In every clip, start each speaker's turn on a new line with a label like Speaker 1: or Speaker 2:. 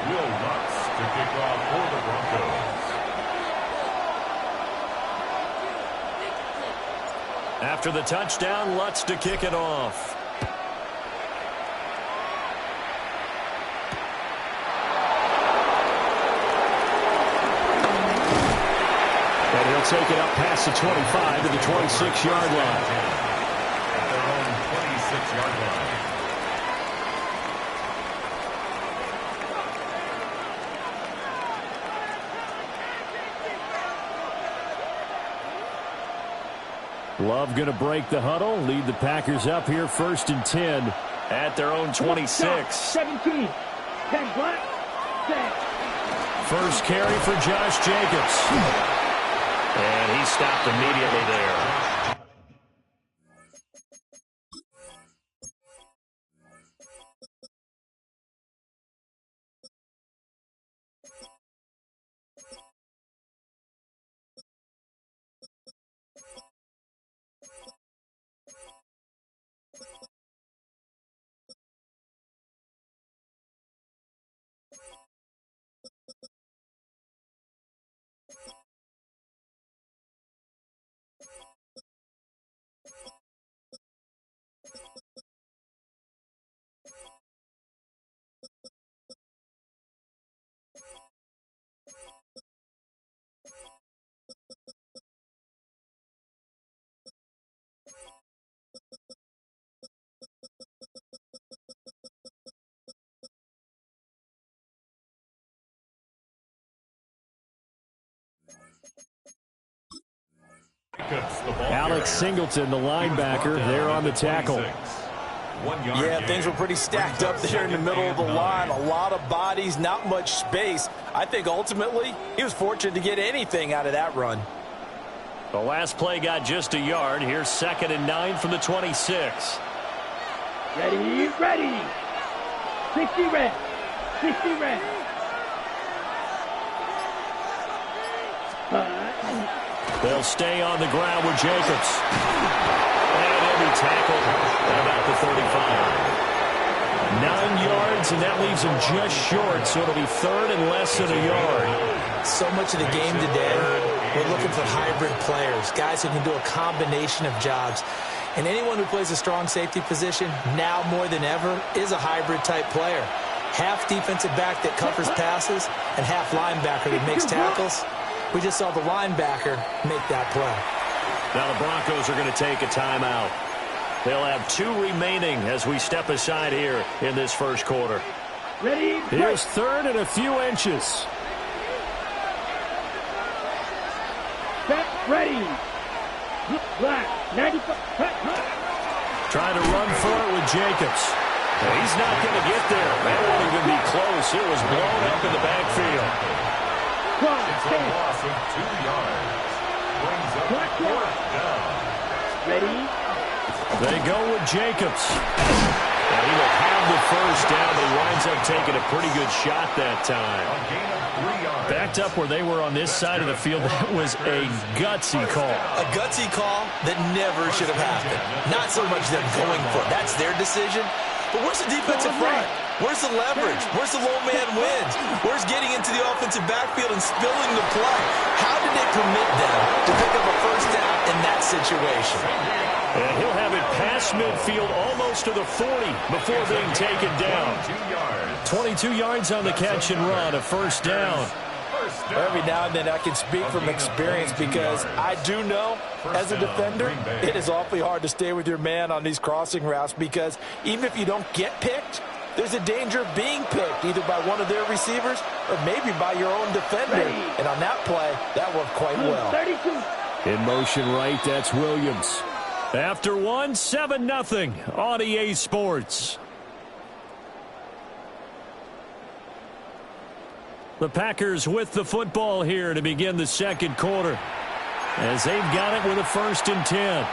Speaker 1: Will Lutz to kick off for the Broncos.
Speaker 2: After the touchdown, Lutz to kick it off. And he'll take it up past the 25 to the 26-yard line.
Speaker 1: At their own 26-yard line.
Speaker 2: Love going to break the huddle, lead the Packers up here 1st and 10 at their own 26.
Speaker 3: 17. 10 black. 10.
Speaker 2: First carry for Josh Jacobs. And he stopped immediately there. Alex Singleton, the linebacker, there on the tackle.
Speaker 4: Yeah, things were pretty stacked up there in the middle of the line. A lot of bodies, not much space. I think ultimately he was fortunate to get anything out of that run.
Speaker 2: The last play got just a yard. Here's 2nd and 9 from the 26.
Speaker 3: Ready, ready. 60 red. 60 red.
Speaker 2: They'll stay on the ground with Jacobs. And he'll be tackled at about the 35. 9 yards, and that leaves him just short, so it'll be 3rd and less than a yard.
Speaker 4: So much of the game today, we're looking for hybrid players, guys who can do a combination of jobs. And anyone who plays a strong safety position, now more than ever, is a hybrid-type player. Half defensive back that covers passes, and half linebacker that makes tackles. We just saw the linebacker make that play.
Speaker 2: Now the Broncos are going to take a timeout. They'll have 2 remaining as we step aside here in this first quarter.
Speaker 3: Ready,
Speaker 2: here's 3rd and a few inches.
Speaker 3: Set, ready. Black, 95.
Speaker 2: Trying to run for it with Jacobs. He's not going to get there. That won't even be close. It was blown up in the backfield.
Speaker 1: It's a loss of 2 yards. Brings up 4th down.
Speaker 3: Ready?
Speaker 2: They go with Jacobs. And he will have the first down, but he winds up taking a pretty good shot that time.
Speaker 1: A gain of 3 yards.
Speaker 2: Backed up where they were on this side of the field, that was a gutsy call.
Speaker 4: A gutsy call that never should have happened. Not so much them going for it. That's their decision. But where's the defensive front? Where's the leverage? Where's the low man wins? Where's getting into the offensive backfield and spilling the play? How did they permit them to pick up a first down in that situation?
Speaker 2: And he'll have it past midfield almost to the 40 before being taken down. 22 yards on the catch and run, a first down.
Speaker 4: Every now and then I can speak from experience because I do know, as a defender, it is awfully hard to stay with your man on these crossing routes because even if you don't get picked, there's a danger of being picked either by one of their receivers or maybe by your own defender. And on that play, that worked quite well.
Speaker 2: In motion right, that's Williams. After 1, 7-0 on EA Sports. The Packers with the football here to begin the second quarter, as they've got it with a 1st and 10.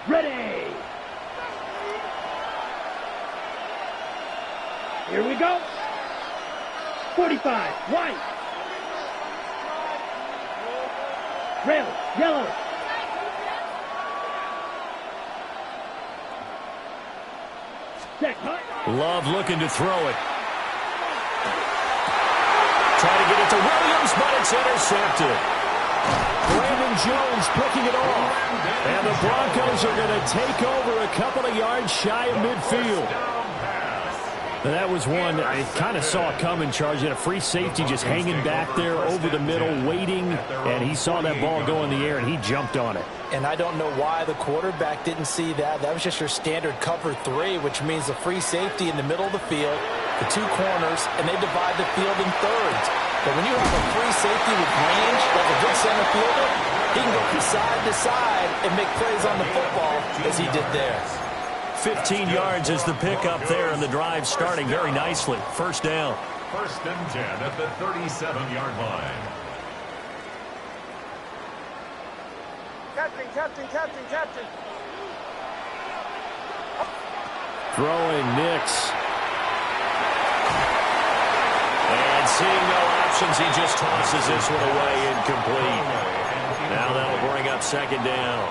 Speaker 3: Ready. Here we go. 45, white. Red, yellow. Check, hut.
Speaker 2: Love looking to throw it. Try to get it to Williams, but it's intercepted. Brandon Jones picking it off. And the Broncos are going to take over a couple of yards shy of midfield. And that was one I kind of saw coming, Charge. Had a free safety just hanging back there over the middle, waiting, and he saw that ball go in the air, and he jumped on it.
Speaker 4: And I don't know why the quarterback didn't see that. That was just your standard cover 3, which means a free safety in the middle of the field, the 2 corners, and they divide the field in thirds. But when you have a free safety with range, like a good center fielder, he can go from side to side and make plays on the football as he did there.
Speaker 2: 15 yards is the pickup there, and the drive starting very nicely. First down.
Speaker 1: First and 10 at the 37-yard line.
Speaker 5: Captain.
Speaker 2: Throwing Nix. And seeing no options, he just tosses this one away incomplete. Now that'll bring up second down.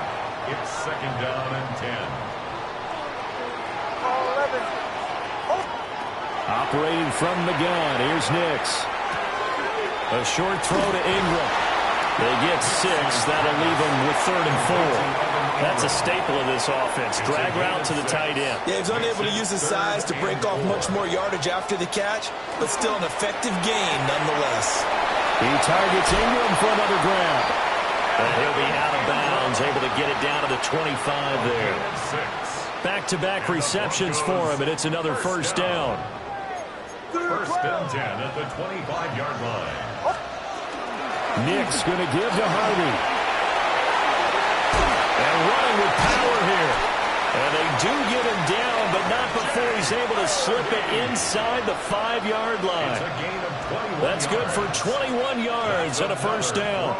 Speaker 1: It's second down and 10.
Speaker 2: Operating from the gun, here's Nix. A short throw to Ingram. They get 6. That'll leave them with 3rd and 4. That's a staple of this offense. Drag route to the tight end.
Speaker 4: Yeah, he's unable to use his size to break off much more yardage after the catch, but still an effective gain nonetheless.
Speaker 2: He targets Ingram for another grab. And he'll be out of bounds, able to get it down to the 25 there. Back-to-back receptions for him, and it's another first down.
Speaker 1: First and 10 at the 25-yard line.
Speaker 2: Nick's going to give to Harvey. And running with power here. And they do get him down, but not before he's able to slip it inside the 5-yard line. That's good for 21 yards and a first down.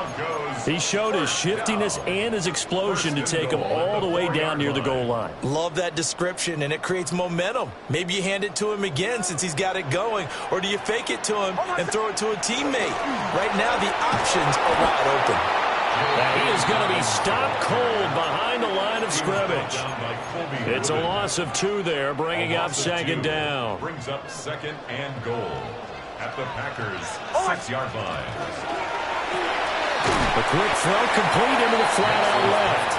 Speaker 2: He showed his shiftiness and his explosion to take him all the way down near the goal line.
Speaker 4: Love that description, and it creates momentum. Maybe you hand it to him again since he's got it going, or do you fake it to him and throw it to a teammate? Right now, the options are wide open.
Speaker 2: And he is going to be stopped cold behind the line of scrimmage. It's a loss of 2 there, bringing up second down.
Speaker 1: Brings up second and goal at the Packers' 6-yard line.
Speaker 2: A quick throw complete into the flat out left.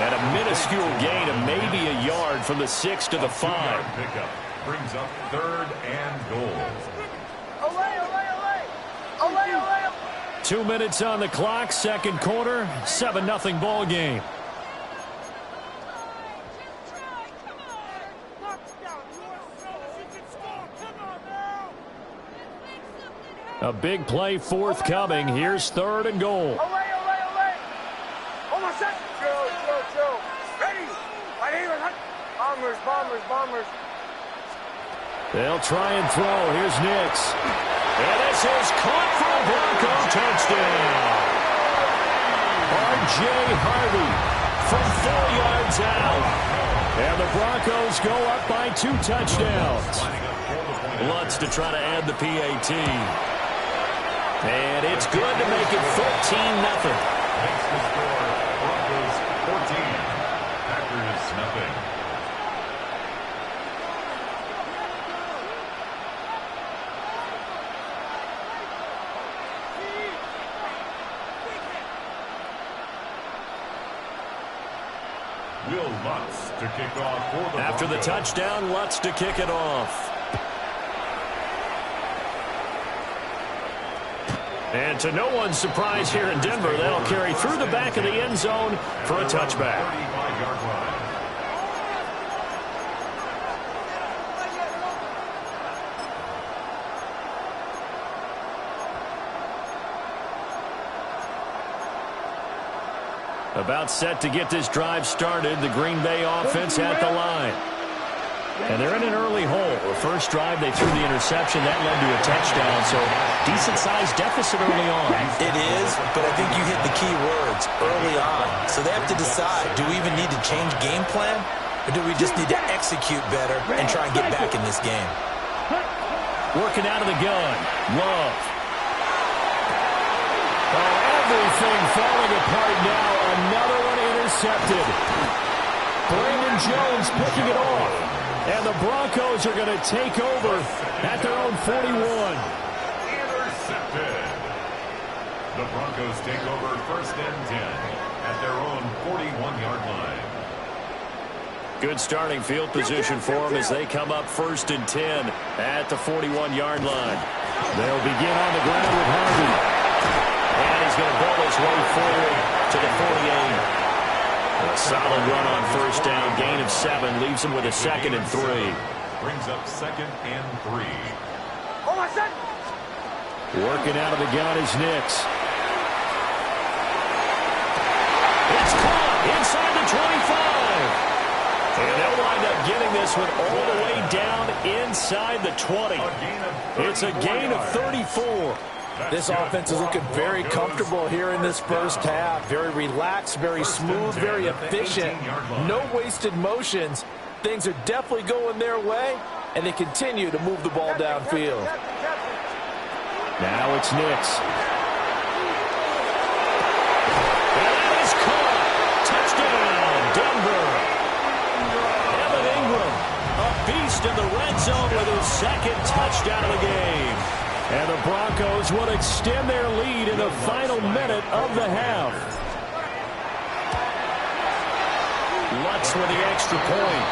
Speaker 2: And a minuscule gain of maybe a yard from the 6 to the 5.
Speaker 1: Pickup brings up 3rd and goal.
Speaker 2: 2 minutes on the clock, second quarter, 7-0 ball game. A big play forthcoming. Here's 3rd and goal.
Speaker 5: Joe. Ready. Right here. Bombers.
Speaker 2: They'll try and throw. Here's Nix. And this is caught for a Bronco touchdown. R.J. Harvey from 4 yards out. And the Broncos go up by 2 touchdowns. Lutz to try to add the PAT. And it's good to make it 14-0.
Speaker 1: Makes the score Broncos 14, Packers nothing. Will Lutz to kick off for the
Speaker 2: After the
Speaker 1: Broncos.
Speaker 2: touchdown, Lutz to kick it off. And to no one's surprise here in Denver, that'll carry through the back of the end zone for a touchback.
Speaker 1: 35-yard line.
Speaker 2: About set to get this drive started, the Green Bay offense at the line. And they're in an early hole. The first drive, they threw the interception. That led to a touchdown, so decent-sized deficit early on.
Speaker 4: It is, but I think you hit the key words, early on. So they have to decide, do we even need to change game plan, or do we just need to execute better and try and get back in this game?
Speaker 2: Working out of the gun. Love. Oh, everything falling apart now. Another one intercepted. Brandon Jones picking it off. And the Broncos are going to take over at their own 41.
Speaker 1: Intercepted. The Broncos take over 1st and 10 at their own 41-yard line.
Speaker 2: Good starting field position for them as they come up 1st and 10 at the 41-yard line. They'll begin on the ground with Harvey. And he's going to ball his way forward to the 48. A solid run on 1st down. Gain of 7 leaves him with a 2nd and 3.
Speaker 1: Brings up 2nd and 3.
Speaker 5: Oh, my son!
Speaker 2: Working out of the gun is Nix. It's caught inside the 25. And they'll wind up getting this one all the way down inside the 20. It's a gain of 34.
Speaker 4: This offense is looking very comfortable here in this first half. Very relaxed, very smooth, very efficient. No wasted motions. Things are definitely going their way, and they continue to move the ball downfield.
Speaker 2: Now it's Nix. And that is caught. Touchdown, Denver. Evan Ingram, a beast in the red zone with his 2nd touchdown of the game. And the Broncos will extend their lead in the final minute of the half. Lutz with the extra point.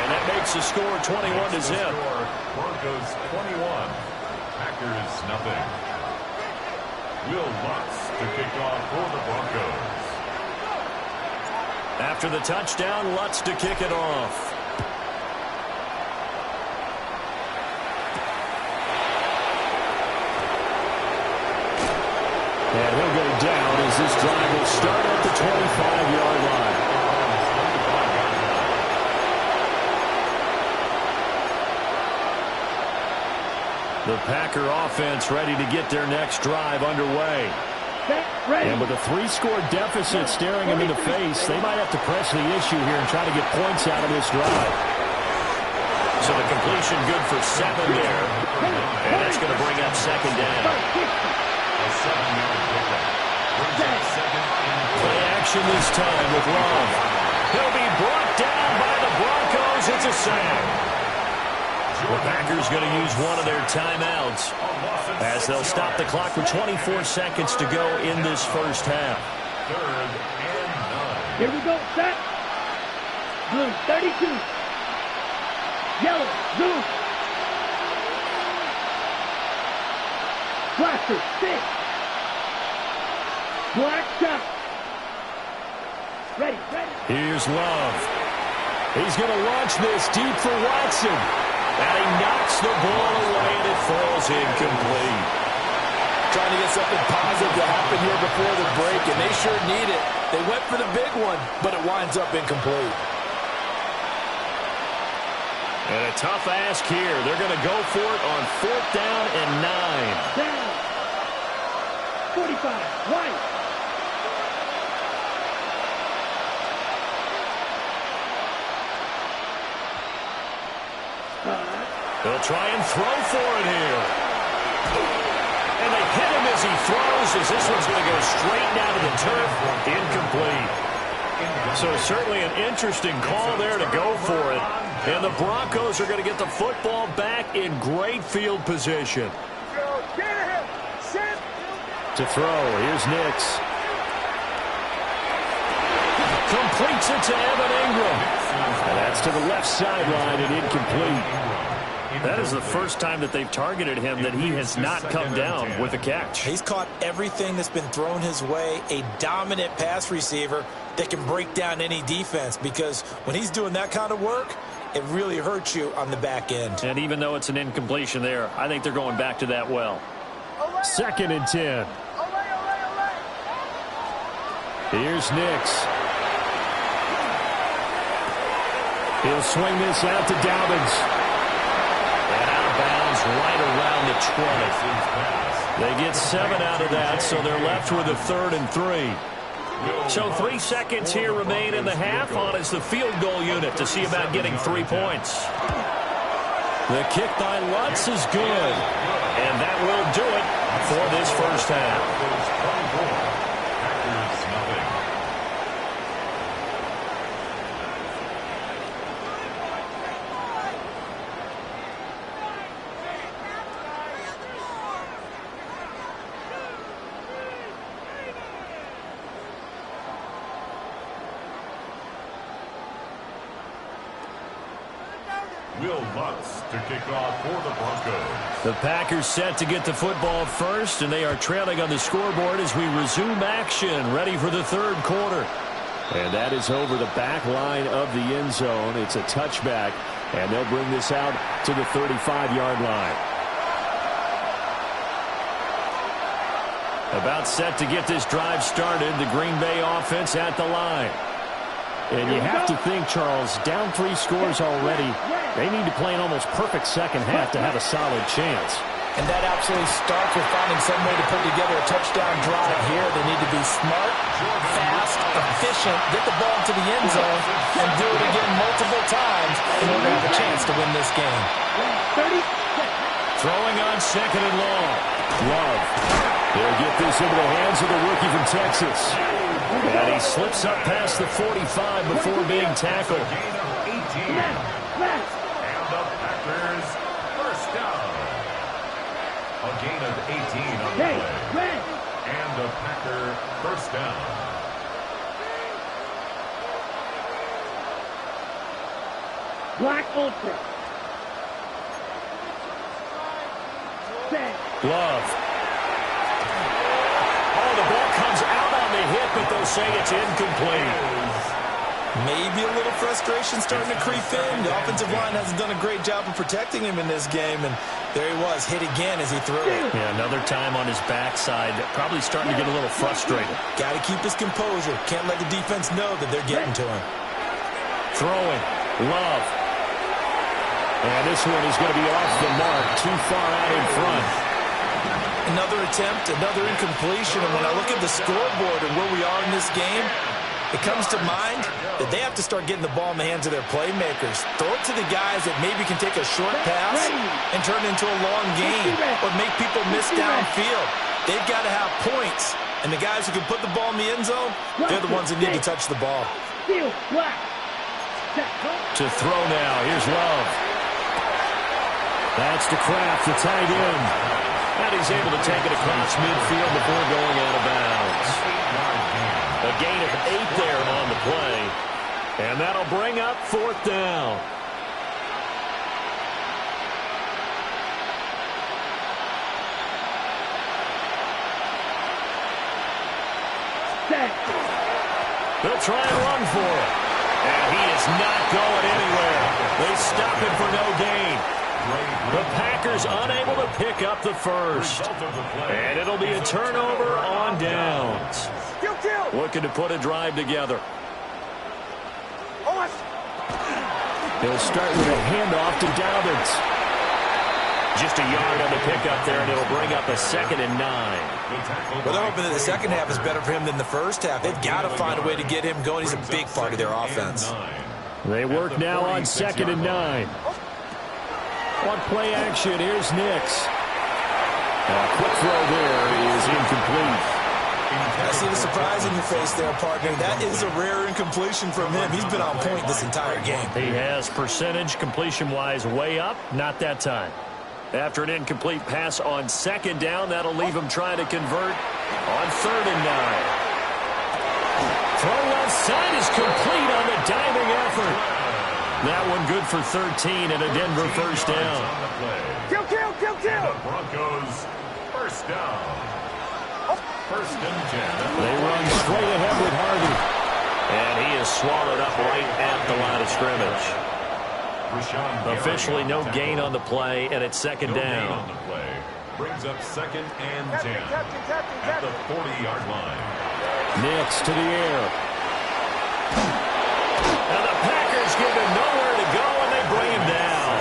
Speaker 2: And that makes the score 21-0.
Speaker 1: Broncos 21. Packers nothing. Will Lutz to kick off for the Broncos.
Speaker 2: After the touchdown, Lutz to kick it off. And he'll go down as this drive will start at the 25-yard line. The Packer offense ready to get their next drive underway. And with a 3-score deficit staring them in the face, they might have to press the issue here and try to get points out of this drive. So the completion good for 7 there. And that's going to bring up 2nd down. Play action this time with Love. He'll be brought down by the Broncos. It's a sack. The Packers going to use one of their timeouts as they'll stop the clock with 24 seconds to go in this first half.
Speaker 1: 3rd and 9.
Speaker 3: Here we go, set. Blue, 32. Yellow, blue. Blaster, 6. Black, shot. Ready, ready.
Speaker 2: Here's Love. He's going to launch this deep for Watson. And he knocks the ball away, and it falls incomplete.
Speaker 4: Trying to get something positive to happen here before the break, and they sure need it. They went for the big one, but it winds up incomplete.
Speaker 2: And a tough ask here. They're going to go for it on 4th down and 9.
Speaker 3: Down. 45, White.
Speaker 2: They'll try and throw for it here. And they hit him as he throws, as this one's going to go straight down to the turf. Incomplete. So certainly an interesting call there to go for it. And the Broncos are going to get the football back in great field position. To throw, here's Nix. Completes it to Evan Ingram. And that's to the left sideline and incomplete. That is the first time that they've targeted him that he has not come down with a catch.
Speaker 4: He's caught everything that's been thrown his way, a dominant pass receiver that can break down any defense, because when he's doing that kind of work, it really hurts you on the back end.
Speaker 2: And even though it's an incompletion there, I think they're going back to that well. 2nd and 10. Here's Nix. He'll swing this out to Dobbins. And out of bounds right around the 20. They get 7 out of that, so they're left with a 3rd and 3. So 3 seconds here remain in the half on as the field goal unit to see about getting 3 points. The kick by Lutz is good. And that will do it for this first half.
Speaker 1: Packers nothing. Will Lutz to kick off for the Broncos.
Speaker 2: The Packers set to get the football first, and they are trailing on the scoreboard as we resume action, ready for the third quarter. And that is over the back line of the end zone. It's a touchback, and they'll bring this out to the 35-yard line. About set to get this drive started, the Green Bay offense at the line. And you have to think, Charles, down 3 scores already. They need to play an almost perfect second half to have a solid chance.
Speaker 4: And that absolutely starts with finding some way to put together a touchdown drive here. They need to be smart, fast, efficient, get the ball to the end zone, and do it again multiple times in order to have a chance to win this game.
Speaker 3: 30
Speaker 2: Throwing on second and long. Love. They'll get this into the hands of the rookie from Texas. And he slips up past the 45 before being tackled.
Speaker 1: Gain of 18. And the Packers first down. A gain of 18 on the play. And the Packer first down.
Speaker 3: Black Ultra. Set.
Speaker 2: Love. Oh, the ball comes out on the hit, but they'll say it's incomplete.
Speaker 4: Maybe a little frustration starting to creep in. The offensive line hasn't done a great job of protecting him in this game, and there he was, hit again as he threw it.
Speaker 2: Yeah, another time on his backside, probably starting to get a little frustrated.
Speaker 4: Got to keep his composure. Can't let the defense know that they're getting to him.
Speaker 2: Throwing. Love. And this one is going to be off the mark, too far out in front.
Speaker 4: Another attempt, another incompletion, and when I look at the scoreboard and where we are in this game, it comes to mind that they have to start getting the ball in the hands of their playmakers. Throw it to the guys that maybe can take a short pass and turn it into a long gain or make people miss downfield. They've got to have points, and the guys who can put the ball in the end zone, they're the ones that need to touch the ball.
Speaker 2: To throw now, here's Love. That's to Kraft, the tight end. And he's able to take it across midfield before going out of bounds. A gain of 8 there on the play. And that'll bring up fourth down. They'll try and run for it. And he is not going anywhere. They stop him for no gain. The Packers unable to pick up the first. And it'll be a turnover on downs. Looking to put a drive together. They'll start with a handoff to Dobbins. Just a yard on the pickup there, and it'll bring up a 2nd and 9.
Speaker 4: Well, they're hoping that the second half is better for him than the first half. They've got to find a way to get him going. He's a big part of their offense.
Speaker 2: They work now on 2nd and 9. On play action, here's Nix. A quick throw there is incomplete.
Speaker 4: I see the surprise in your face there, partner. That is a rare incompletion from him. He's been on point this entire game.
Speaker 2: He has percentage completion-wise way up. Not that time. After an incomplete pass on 2nd down, that'll leave him trying to convert on 3rd and 9. Throw left side is complete on the diving effort. That one good for 13 and a Denver first down.
Speaker 5: Kill!
Speaker 1: The Broncos first down. 1st and 10.
Speaker 2: They run straight ahead with Harvey. And he is swallowed up right at the line of scrimmage. Officially no gain on the play, and it's 2nd down.
Speaker 1: On the play. Brings up 2nd and 10 at the 40-yard line.
Speaker 2: Nix to the air. And the Packers give him nowhere to go, and they bring him down.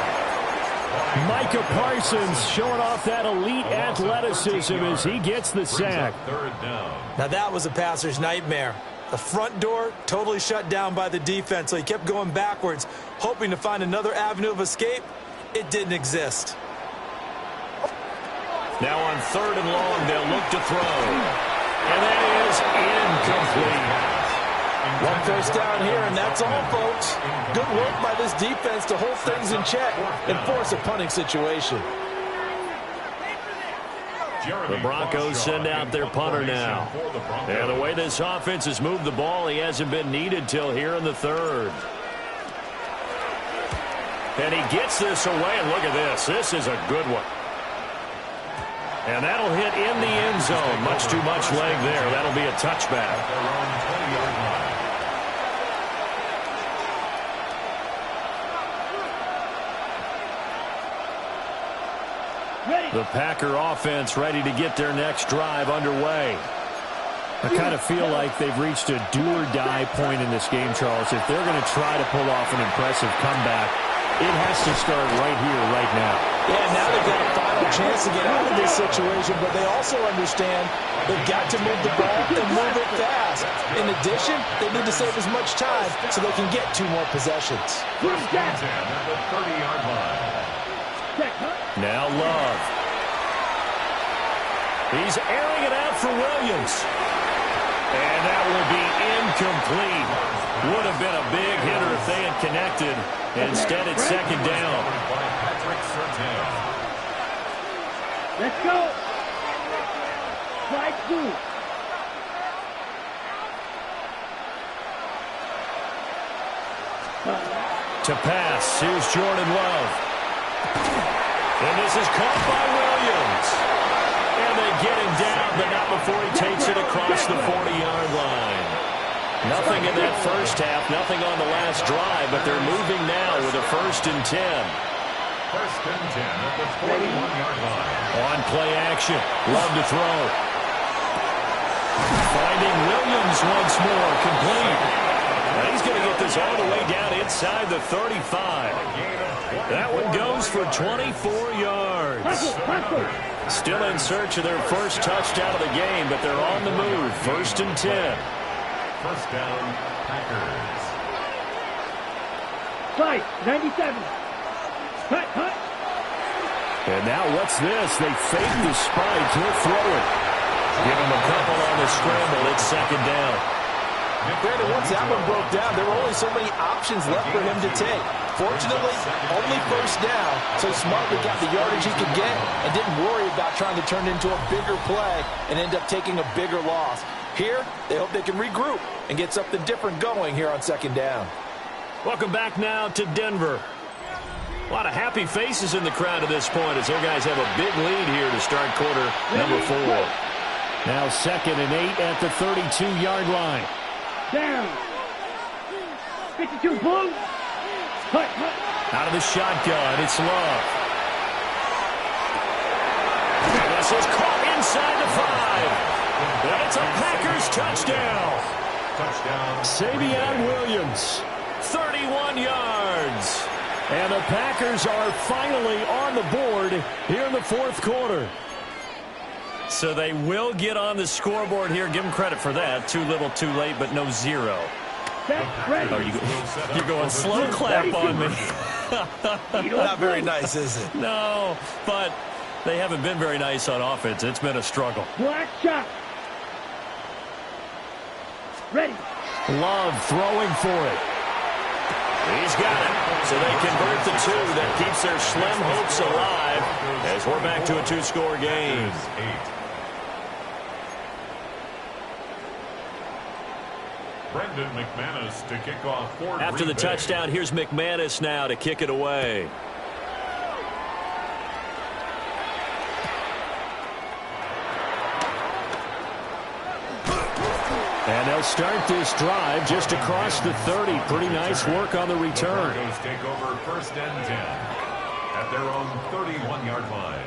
Speaker 2: Micah Parsons showing off that elite athleticism as he gets the sack.
Speaker 1: 3rd down.
Speaker 4: Now that was a passer's nightmare. The front door totally shut down by the defense, so he kept going backwards, hoping to find another avenue of escape, it didn't exist.
Speaker 2: Now on 3rd and long, they'll look to throw. And that is incomplete.
Speaker 4: One first down here, and that's all, folks. Good work by this defense to hold things in check and force a punting situation.
Speaker 2: The Broncos send out their punter now. And the way this offense has moved the ball, he hasn't been needed till here in the 3rd. And he gets this away, and look at this. This is a good one. And that'll hit in the end zone. Much too much leg there. That'll be a touchback. The Packer offense ready to get their next drive underway.
Speaker 6: I kind of feel like they've reached a do-or-die point in this game, Charles. If they're going to try to pull off an impressive comeback, it has to start right here, right now.
Speaker 4: Yeah, now they've got a final chance to get out of this situation, but they also understand they've got to move the ball and move it fast. In addition, they need to save as much time so they can get 2 more possessions.
Speaker 2: Now Love. He's airing it out for Williams. And that will be incomplete. Would have been a big hitter if they had connected. Instead, it's 2nd down.
Speaker 3: Let's go. Strike 2.
Speaker 2: To pass, here's Jordan Love. And this is caught by Williams. And they get him down, but not before he takes it across the 40-yard line. Nothing in that first half, nothing on the last drive, but they're moving now with a 1st and 10.
Speaker 1: 1st and 10 at the 41-yard line.
Speaker 2: On play action, Love to throw. Finding Williams once more, complete. Now he's going to get this all the way down inside the 35. That one goes for 24 yards. Still in search of their first touchdown of the game, but they're on the move. 1st and 10.
Speaker 1: 1st down, Packers.
Speaker 3: Fight, 97. Cut.
Speaker 2: And now what's this? They fake the spike. He'll throw it. Give him a couple on the scramble. It's 2nd down.
Speaker 4: Brandon, once that one broke down, there were only so many options left for him to take. Fortunately, only 1st down, so smartly got the yardage he could get and didn't worry about trying to turn it into a bigger play and end up taking a bigger loss. Here, they hope they can regroup and get something different going here on 2nd down.
Speaker 2: Welcome back now to Denver. A lot of happy faces in the crowd at this point as their guys have a big lead here to start quarter number 4.
Speaker 6: Now 2nd and 8 at the 32-yard line.
Speaker 3: Down. 52 blue. Cut.
Speaker 2: Out of the shotgun, it's Love. And this is caught inside the 5. And it's a Packers touchdown. Savion Williams, 31 yards.
Speaker 6: And the Packers are finally on the board here in the 4th quarter.
Speaker 2: So they will get on the scoreboard here. Give them credit for that. Too little, too late, but no 0. Oh, you're going slow clap on me.
Speaker 4: Not very nice, is it?
Speaker 2: No, but they haven't been very nice on offense. It's been a struggle.
Speaker 3: Black shot. Ready.
Speaker 2: Love throwing for it. He's got it. So they convert the 2. That keeps their slim hopes alive as we're back to a 2-score game.
Speaker 1: Brendan McManus to kick off for
Speaker 2: After the
Speaker 1: Green Bay.
Speaker 2: touchdown, here's McManus now to kick it away. And they'll start this drive just across the 30. Pretty nice work on the return.
Speaker 1: The Broncos take over 1st and 10 at their own 31-yard line.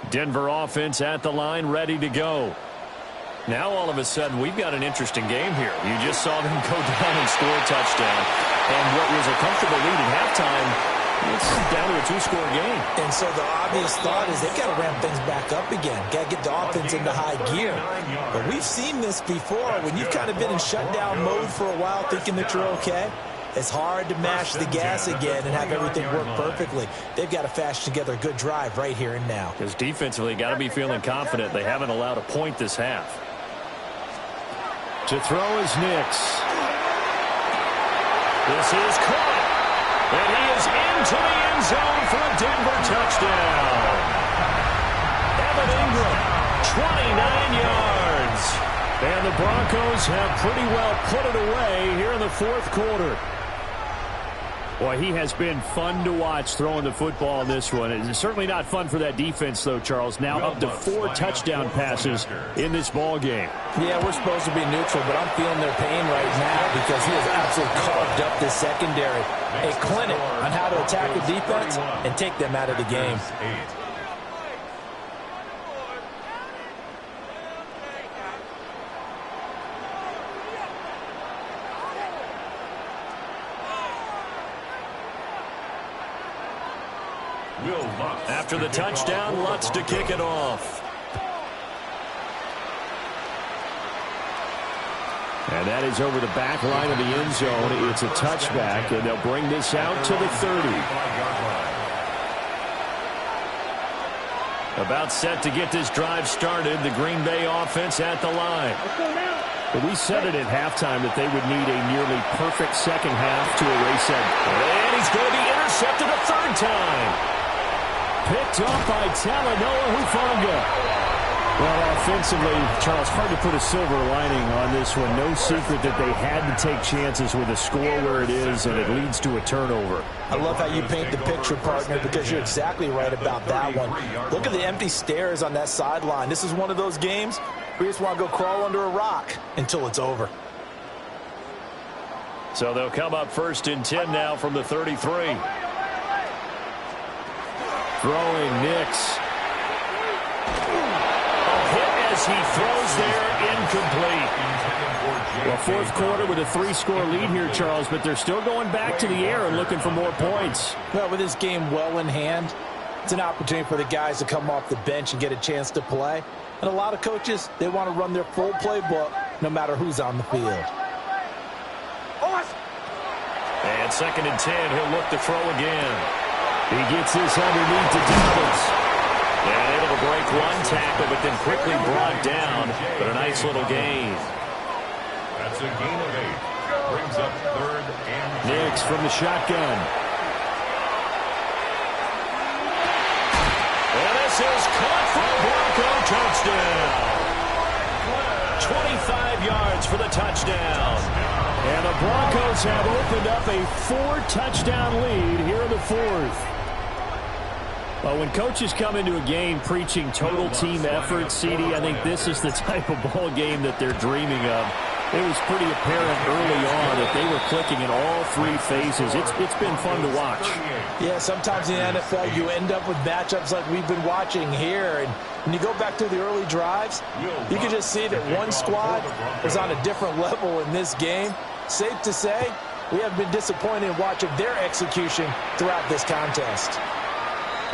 Speaker 2: Denver offense at the line, ready to go. Now all of a sudden we've got an interesting game here. You just saw them go down and score a touchdown. And what was a comfortable lead at halftime It's down to a two-score game.
Speaker 4: And so the obvious thought is they've got to ramp things back up again. Got to get the offense into high gear. But we've seen this before. When you've kind of been in shutdown mode for a while thinking that you're okay, it's hard to mash the gas again and have everything work perfectly. They've got to fashion together a good drive right here and now.
Speaker 2: Because defensively, got to be feeling confident. They haven't allowed a point this half.
Speaker 6: To throw is Nix.
Speaker 2: This is caught. And he is into the end zone for a Denver touchdown. Evan Ingram, 29 yards. And the Broncos have pretty well put it away here in the fourth quarter.
Speaker 6: Boy, he has been fun to watch throwing the football in this one. It's certainly not fun for that defense, though, Charles. Now up to 4 touchdown passes in this ball game.
Speaker 4: Yeah, we're supposed to be neutral, but I'm feeling their pain right now because he has absolutely carved up this secondary. A clinic on how to attack the defense and take them out of the game.
Speaker 2: After the touchdown, Lutz to kick it off.
Speaker 6: And that is over the back line of the end zone. It's a touchback, and they'll bring this out to the 30.
Speaker 2: About set to get this drive started. The Green Bay offense at the line.
Speaker 6: But we said it at halftime that they would need a nearly perfect second half to erase that.
Speaker 2: And he's going to be intercepted a third time.
Speaker 6: Picked up by Talanoa Hufanga. Well, offensively, Charles, hard to put a silver lining on this one. No secret that they had to take chances with a score where it is, and it leads to a turnover.
Speaker 4: I love how you paint the picture, partner, because you're exactly right about that one. Look at the empty stares on that sideline. This is one of those games where you just want to go crawl under a rock until it's over.
Speaker 2: So they'll come up 1st and 10 now from the 33.
Speaker 6: Throwing Nix.
Speaker 2: A hit as he throws there, incomplete.
Speaker 6: Well, fourth quarter with a 3-score lead here, Charles, but they're still going back to the air and looking for more points.
Speaker 4: Well, with this game well in hand, it's an opportunity for the guys to come off the bench and get a chance to play. And a lot of coaches, they want to run their full playbook no matter who's on the field.
Speaker 2: And 2nd and 10, he'll look to throw again.
Speaker 6: He gets this underneath to Dobbins.
Speaker 2: And able to break one tackle, but then quickly brought down. But a nice little gain.
Speaker 1: That's a gain of 8. Brings up 3rd and 10.
Speaker 6: Nix from the shotgun.
Speaker 2: And this is caught for a Bronco touchdown. 25 yards for the touchdown.
Speaker 6: And the Broncos have opened up a 4-touchdown lead here in the fourth. Well, when coaches come into a game preaching total team effort, CD, I think this is the type of ball game that they're dreaming of. It was pretty apparent early on that they were clicking in all 3 phases. It's been fun to watch.
Speaker 4: Yeah, sometimes in the NFL you end up with matchups like we've been watching here. And when you go back to the early drives, you can just see that one squad was on a different level in this game. Safe to say, we have been disappointed in watching their execution throughout this contest.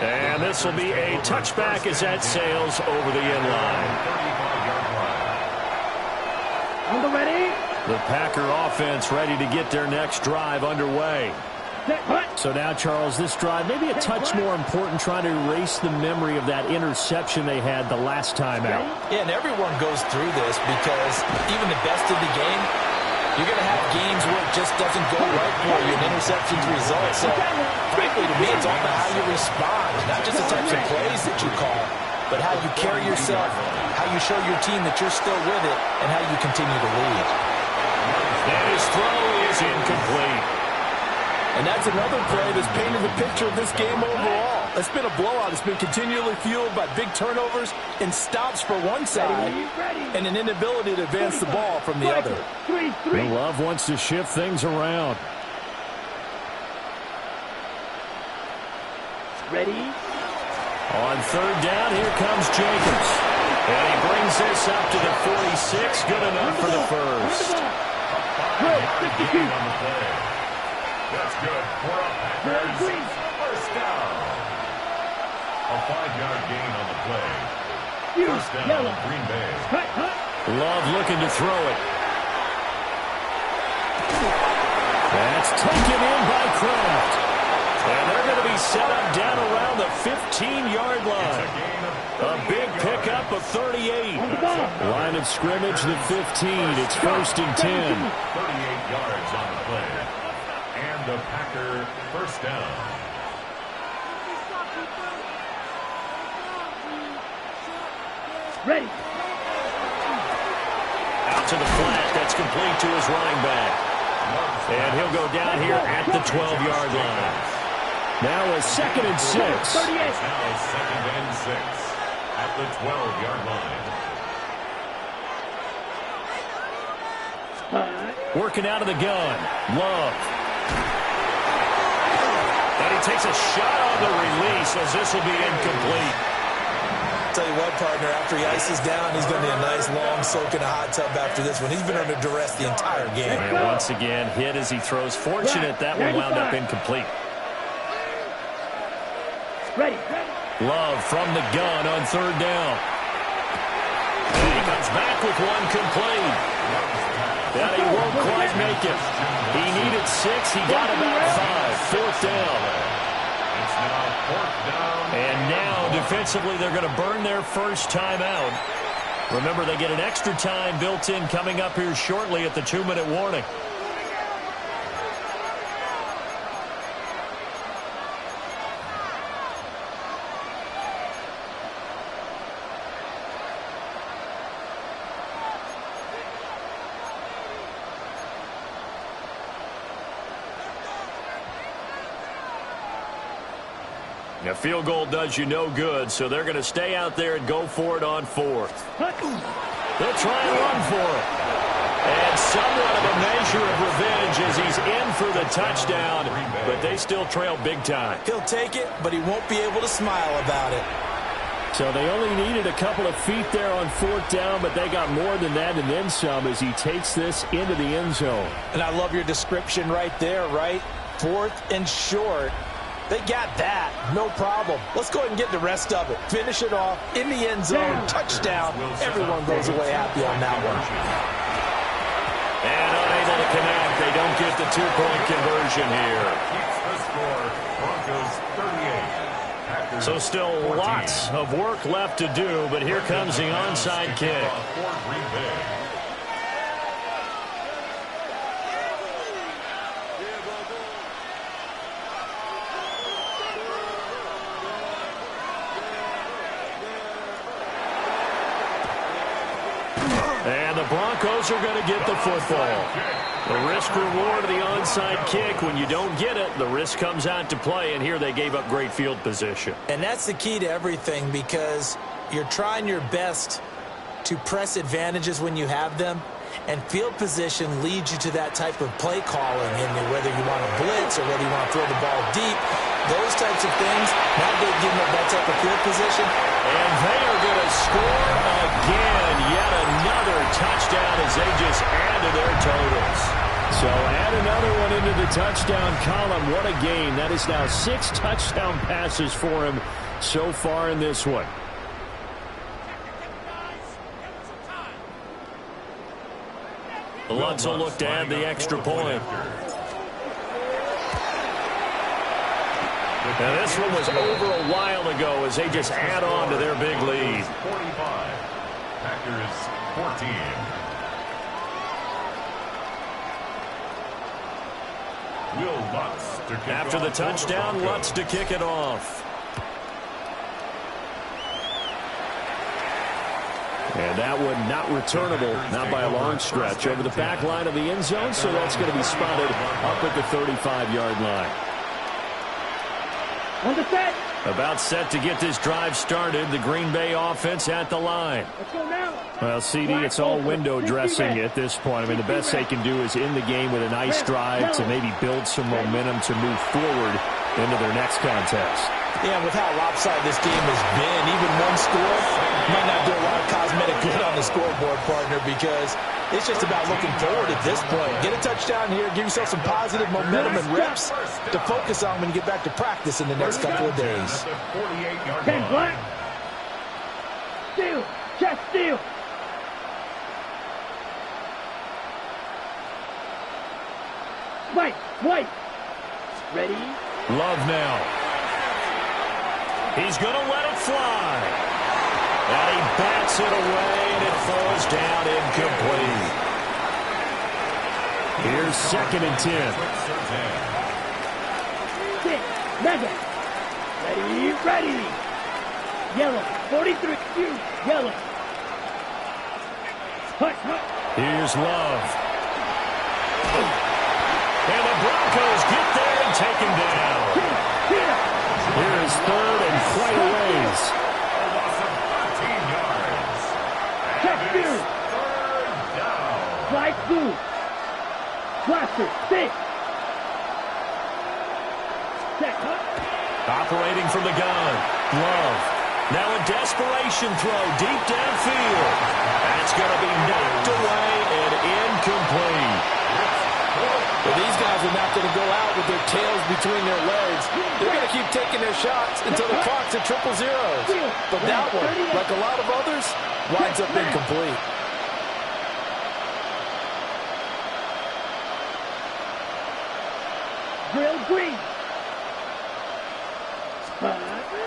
Speaker 2: And this will be a touchback as that sails over the end line.
Speaker 3: On the ready.
Speaker 2: The Packer offense ready to get their next drive underway.
Speaker 6: So now, Charles, this drive maybe a touch more important, trying to erase the memory of that interception they had the last time out.
Speaker 4: Yeah, and everyone goes through this because even the best of the game, you're going to have games where it just doesn't go right for you, and interceptions result. So, frankly, to me, it's all about how you respond, not just the types of plays that you call, but how you carry yourself, how you show your team that you're still with it, and how you continue to lead.
Speaker 2: And his throw is incomplete.
Speaker 4: And that's another play that's painted the picture of this game overall. It's been a blowout. It's been continually fueled by big turnovers and stops for one side and an inability to advance the ball from the other.
Speaker 6: Love wants to shift things around.
Speaker 3: Ready?
Speaker 2: On 3rd down, here comes Jacobs. And he brings this up to the 46. Good enough for the first.
Speaker 3: Good, 52.
Speaker 1: That's good for a Packers down. A 5-yard gain on the play. First down, Green Bay.
Speaker 6: Love looking to throw it. That's taken in by Kraft. And they're going to be set up down around the 15-yard line. A big pickup of 38. Line of scrimmage, the 15. It's first and 10.
Speaker 1: 38 yards on the play. And the Packer first down.
Speaker 3: Ready.
Speaker 6: Out to the flat. That's complete to his running back. And he'll go down here at the 12-yard line. Now a 2nd and 6.
Speaker 1: Now 2nd and 6 at the 12-yard line.
Speaker 6: Working out of the gun. Love. And he takes a shot on the release as this will be incomplete.
Speaker 4: Tell you what, partner, after he ices down, he's going to need a nice long soak in a hot tub after this one. He's been under duress the entire game.
Speaker 6: And once again, hit as he throws. Fortunate that one wound up incomplete.
Speaker 3: Ready.
Speaker 6: Love from the gun on 3rd down. And he comes back with one complete. That he won't quite make it. He needed 6. He got about 5. 4th down.
Speaker 1: It's now 4th down.
Speaker 6: And now, defensively, they're going to burn their first time out. Remember, they get an extra time built in coming up here shortly at the 2-minute warning. A field goal does you no good, so they're going to stay out there and go for it on 4th. They'll try and run for it. And somewhat of a measure of revenge as he's in for the touchdown, but they still trail big time.
Speaker 4: He'll take it, but he won't be able to smile about it.
Speaker 6: So they only needed a couple of feet there on 4th down, but they got more than that and then some as he takes this into the end zone.
Speaker 4: And I love your description right there, right? 4th and short. They got that. No problem. Let's go ahead and get the rest of it. Finish it off in the end zone. Touchdown. Everyone goes away happy on that one.
Speaker 6: And unable to connect. They don't get the 2-point conversion here.
Speaker 1: Keeps the score. Broncos 38.
Speaker 6: So still lots of work left to do, but here comes the onside kick.
Speaker 1: For Green Bay.
Speaker 6: And the Broncos are going to get the football. The risk-reward of the onside kick. When you don't get it, the risk comes out to play, and here they gave up great field position.
Speaker 4: And that's the key to everything because you're trying your best to press advantages when you have them, and field position leads you to that type of play calling, and whether you want to blitz or whether you want to throw the ball deep, those types of things, now they're giving up that type of field position.
Speaker 6: And they are going to score again. Yet another touchdown as they just add to their totals. So add another one into the touchdown column. What a game. That is now 6 touchdown passes for him so far in this one. Lutz will look to add the extra point. Now this one was over a while ago as they just add on to their big lead.
Speaker 1: 45. Packers 14. Will Lutz to kick
Speaker 6: After the
Speaker 1: off
Speaker 6: touchdown,
Speaker 1: for the
Speaker 6: Lutz to kick it off. And that one not returnable, not by a long stretch, over the back line of the end zone, so that's going to be spotted up at the 35-yard line.
Speaker 3: On the set.
Speaker 6: About set to get this drive started, the Green Bay offense at the line.
Speaker 3: Let's go now.
Speaker 6: Well, CD, it's all window dressing at this point. I mean, the best they can do is end the game with a nice drive to maybe build some momentum to move forward into their next contest.
Speaker 4: Yeah, with how lopsided this game has been, even one score might not do a lot of cosmetic good on the scoreboard, partner, because it's just about looking forward at this point. Get a touchdown here, give yourself some positive momentum and reps to focus on when you get back to practice in the next couple of days.
Speaker 3: 10 black. Steal. Check steal. White. Ready.
Speaker 2: Love now. He's going to let it fly. And he bats it away, and it falls down incomplete. Here's 2nd and 10.
Speaker 3: 6. Madden. Ready. Yellow. 43. Yellow. Hut.
Speaker 2: Here's Love. And the Broncos get there and take him down. Here is 3rd and quite a ways.
Speaker 1: A loss of 13 yards.
Speaker 3: Check
Speaker 1: And
Speaker 3: steal.
Speaker 1: it's 3rd down.
Speaker 3: Slide through. Blaster. 6. Check.
Speaker 2: Operating from the gun. Love. Now a desperation throw deep downfield. That's going to be knocked away and incomplete.
Speaker 4: But these guys are not going to go out with their tails between their legs. They're going to keep taking their shots until the clock's at 0-0. But that one, like a lot of others, winds up incomplete.
Speaker 3: Grill green.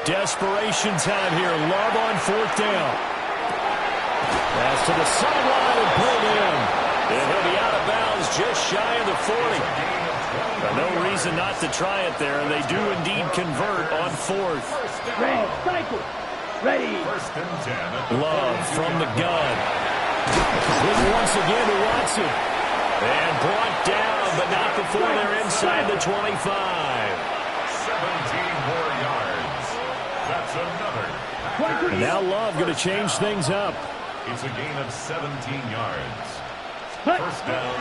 Speaker 2: Desperation time here. Love on 4th down. Pass to the sideline and pulled in. And he'll be out of bounds just shy of the 40. No reason not to try it there, and they do indeed convert on 4th.
Speaker 3: Red cycle. Ready.
Speaker 1: 1st and 10.
Speaker 2: Love from the gun. Once again to Watson. And brought down, but not before they're inside the 25.
Speaker 1: 17 more yards. That's another.
Speaker 2: And now Love going to change things up.
Speaker 1: It's a gain of 17 yards. 1st down.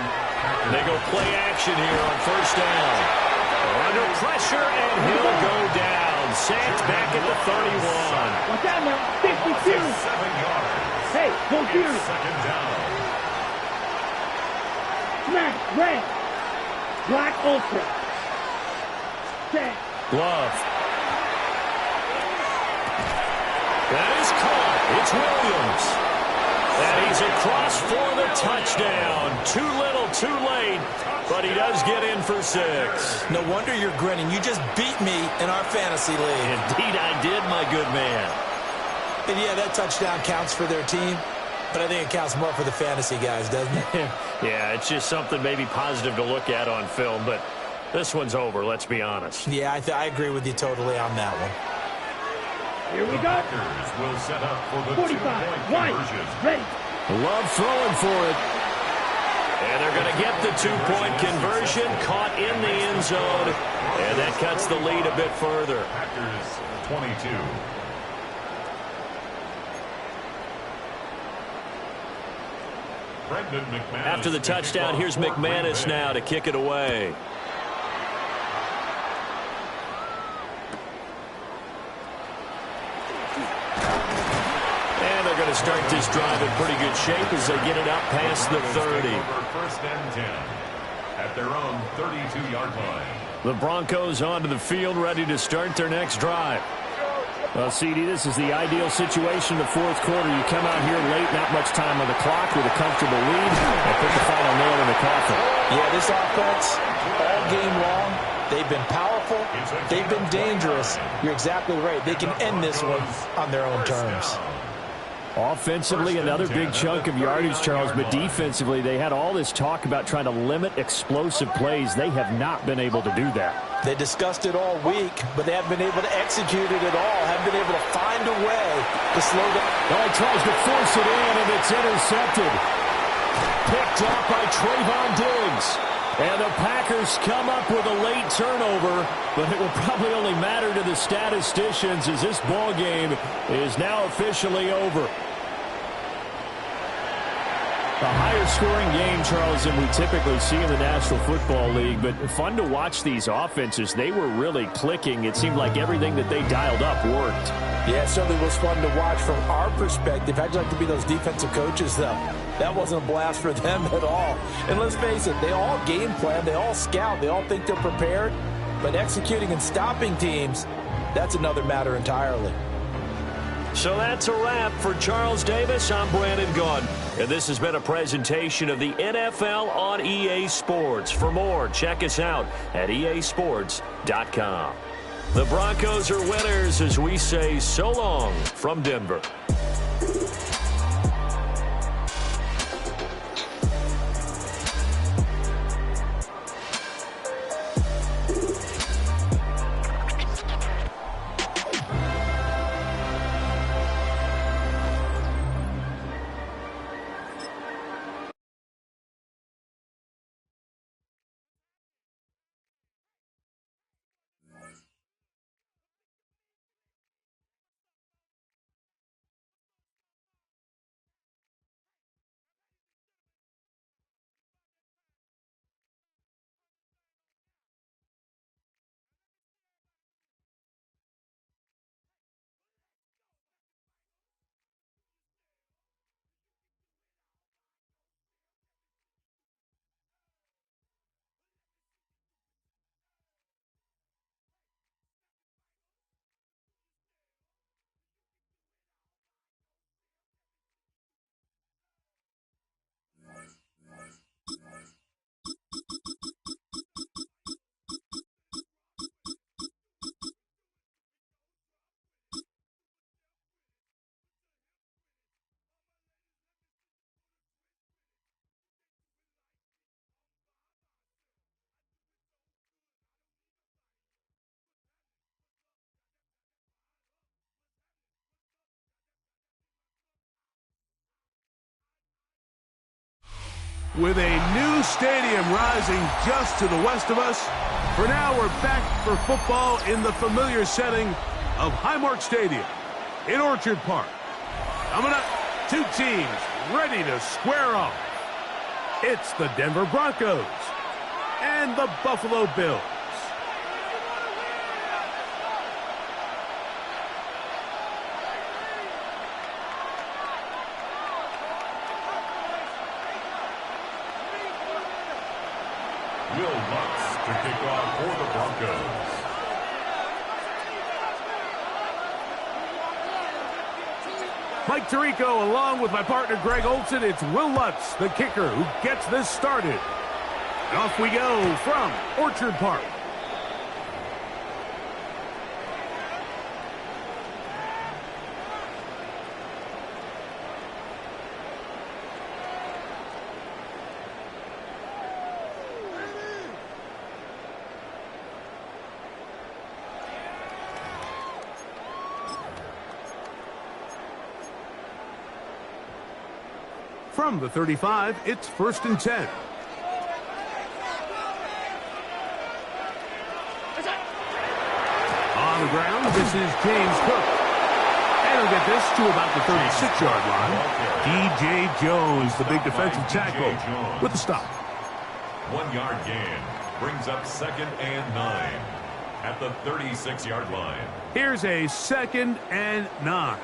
Speaker 2: They go play action here on 1st down. Under pressure, and he'll go down. Sacked back at the 31.
Speaker 3: Watch out now. 52.
Speaker 1: 7 yards.
Speaker 3: Hey, go here.
Speaker 1: 2nd down.
Speaker 3: Smash. Red. Black ultra. Set.
Speaker 2: Love. That is caught. It's Williams. And he's across for the touchdown. Too little, too late, but he does get in for 6.
Speaker 4: No wonder you're grinning. You just beat me in our fantasy league.
Speaker 2: Indeed I did, my good man.
Speaker 4: And yeah, that touchdown counts for their team, but I think it counts more for the fantasy guys, doesn't it?
Speaker 2: Yeah, it's just something maybe positive to look at on film, but this one's over, let's be honest.
Speaker 4: Yeah, I agree with you totally on that one.
Speaker 3: Here we
Speaker 1: The
Speaker 3: go.
Speaker 1: Packers will set up for the
Speaker 3: 45.
Speaker 1: two-point
Speaker 3: White.
Speaker 1: conversion.
Speaker 3: Ready.
Speaker 2: Love throwing for it. And they're going to get the 2-point conversion, caught in the end zone, and that cuts the lead a bit further.
Speaker 1: Packers 22.
Speaker 2: After the touchdown, here's McManus now to kick it away. And they're going to start this drive in pretty good shape as they get it up past the 30.
Speaker 1: 1st and 10 at their own 32-yard line.
Speaker 2: The Broncos onto the field, ready to start their next drive. Well, CD, this is the ideal situation in the 4th quarter. You come out here late, not much time on the clock with a comfortable lead, and put the final nail in the coffin.
Speaker 4: Yeah, this offense, all game long, they've been powerful, they've been dangerous. You're exactly right. They can end this one on their own terms.
Speaker 2: Offensively, another big chunk of yardage, Charles, but defensively, they had all this talk about trying to limit explosive plays. They have not been able to do that.
Speaker 4: They discussed it all week, but they haven't been able to execute it at all, haven't been able to find a way to slow down.
Speaker 2: Well, he tries to force it in, and it's intercepted. Picked off by Trayvon Diggs. And the Packers come up with a late turnover, but it will probably only matter to the statisticians as this ball game is now officially over.
Speaker 6: A higher scoring game, Charles, than we typically see in the National Football League, but fun to watch these offenses. They were really clicking. It seemed like everything that they dialed up worked.
Speaker 4: Yeah, it certainly was fun to watch from our perspective. How'd you like to be those defensive coaches, though? That wasn't a blast for them at all. And let's face it, they all game plan, they all scout, they all think they're prepared, but executing and stopping teams, that's another matter entirely.
Speaker 2: So that's a wrap for Charles Davis. I'm Brandon Gunn. And this has been a presentation of the NFL on EA Sports. For more, check us out at easports.com. The Broncos are winners as we say so long from Denver.
Speaker 7: With a new stadium rising just to the west of us, for now we're back for football in the familiar setting of Highmark Stadium in Orchard Park. Coming up, two teams ready to square off. It's the Denver Broncos and the Buffalo Bills.
Speaker 1: To kick off for the Broncos.
Speaker 7: Mike Tirico along with my partner Greg Olson. It's Will Lutz, the kicker, who gets this started. And off we go from Orchard Park. From the 35, it's 1st and 10. On the ground, this is James Cook. And he'll get this to about the 36-yard line. D.J. Jones, the big defensive tackle, with the stop.
Speaker 1: 1 yard gain brings up 2nd and 9 at the 36-yard line.
Speaker 7: Here's a 2nd and 9.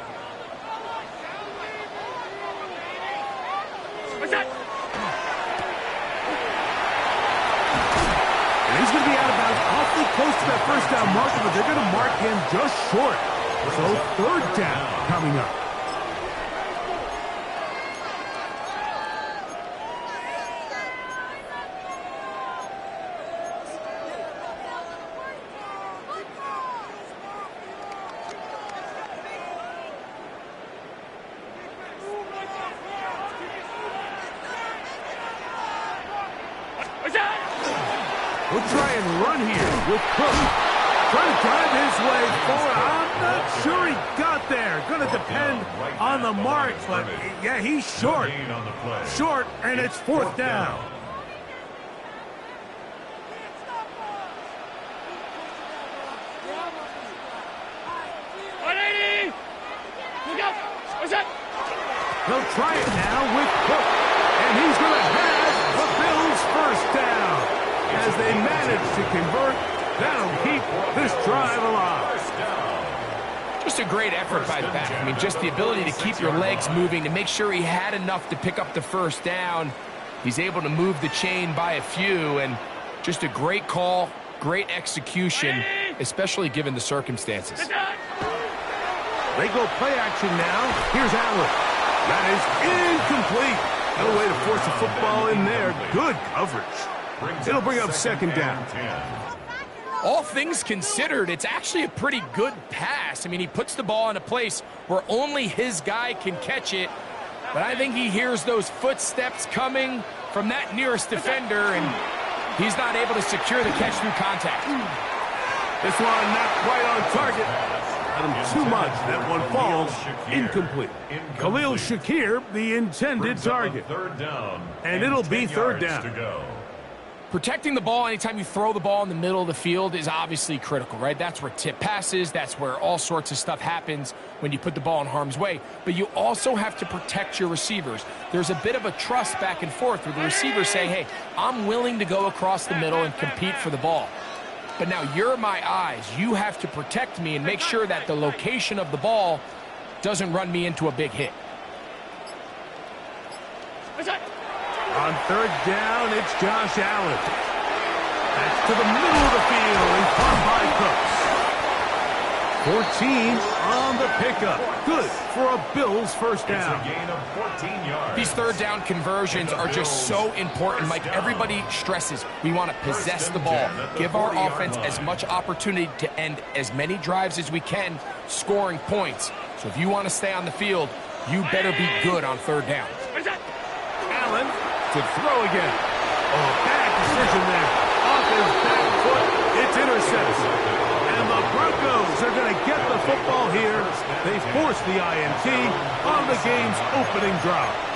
Speaker 7: And he's going to be out of bounds awfully close to that first down marker, but they're going to mark him just short. So 3rd down coming up. We'll try and run here with Cook. Trying to drive his way forward. I'm not sure he got there. Going to depend on the mark, but yeah, he's short. Short, and it's 4th down. They'll try it now with Cook. And he's going to have the Bills first down. As they manage to convert, that'll keep this drive alive.
Speaker 8: Just a great effort by the back. I mean, just the ability to keep your legs moving, to make sure he had enough to pick up the first down. He's able to move the chain by a few, and just a great call, great execution, especially given the circumstances.
Speaker 7: They go play action now. Here's Allen. That is incomplete. No way to force the football in there. Good coverage. It'll bring up second down.
Speaker 8: All things considered, it's actually a pretty good pass. I mean, he puts the ball in a place where only his guy can catch it. But I think he hears those footsteps coming from that nearest defender, and he's not able to secure the catch through contact.
Speaker 7: This one not quite on target. Got him too much. That one falls incomplete. Khalil Shakir, the intended target. And it'll be third down.
Speaker 8: Protecting the ball anytime you throw the ball in the middle of the field is obviously critical, right? That's where tip passes, that's where all sorts of stuff happens when you put the ball in harm's way. But you also have to protect your receivers. There's a bit of a trust back and forth where the receivers say, hey, I'm willing to go across the middle and compete for the ball. But now you're my eyes. You have to protect me and make sure that the location of the ball doesn't run me into a big hit.
Speaker 7: On third down, it's Josh Allen. That's to the middle of the field and caught by Cooks. 14 on the pickup. Good for a Bills first down.
Speaker 1: It's a gain of 14 yards.
Speaker 8: These third down conversions are just so important. Like everybody stresses, we want to possess the ball, give our offense as much opportunity to end as many drives as we can, scoring points. So if you want to stay on the field, you better be good on third down.
Speaker 7: Allen to throw again. Oh, bad decision there. Off his back foot, it's intercepted. And the Broncos are going to get the football here. They force the INT on the game's opening drive.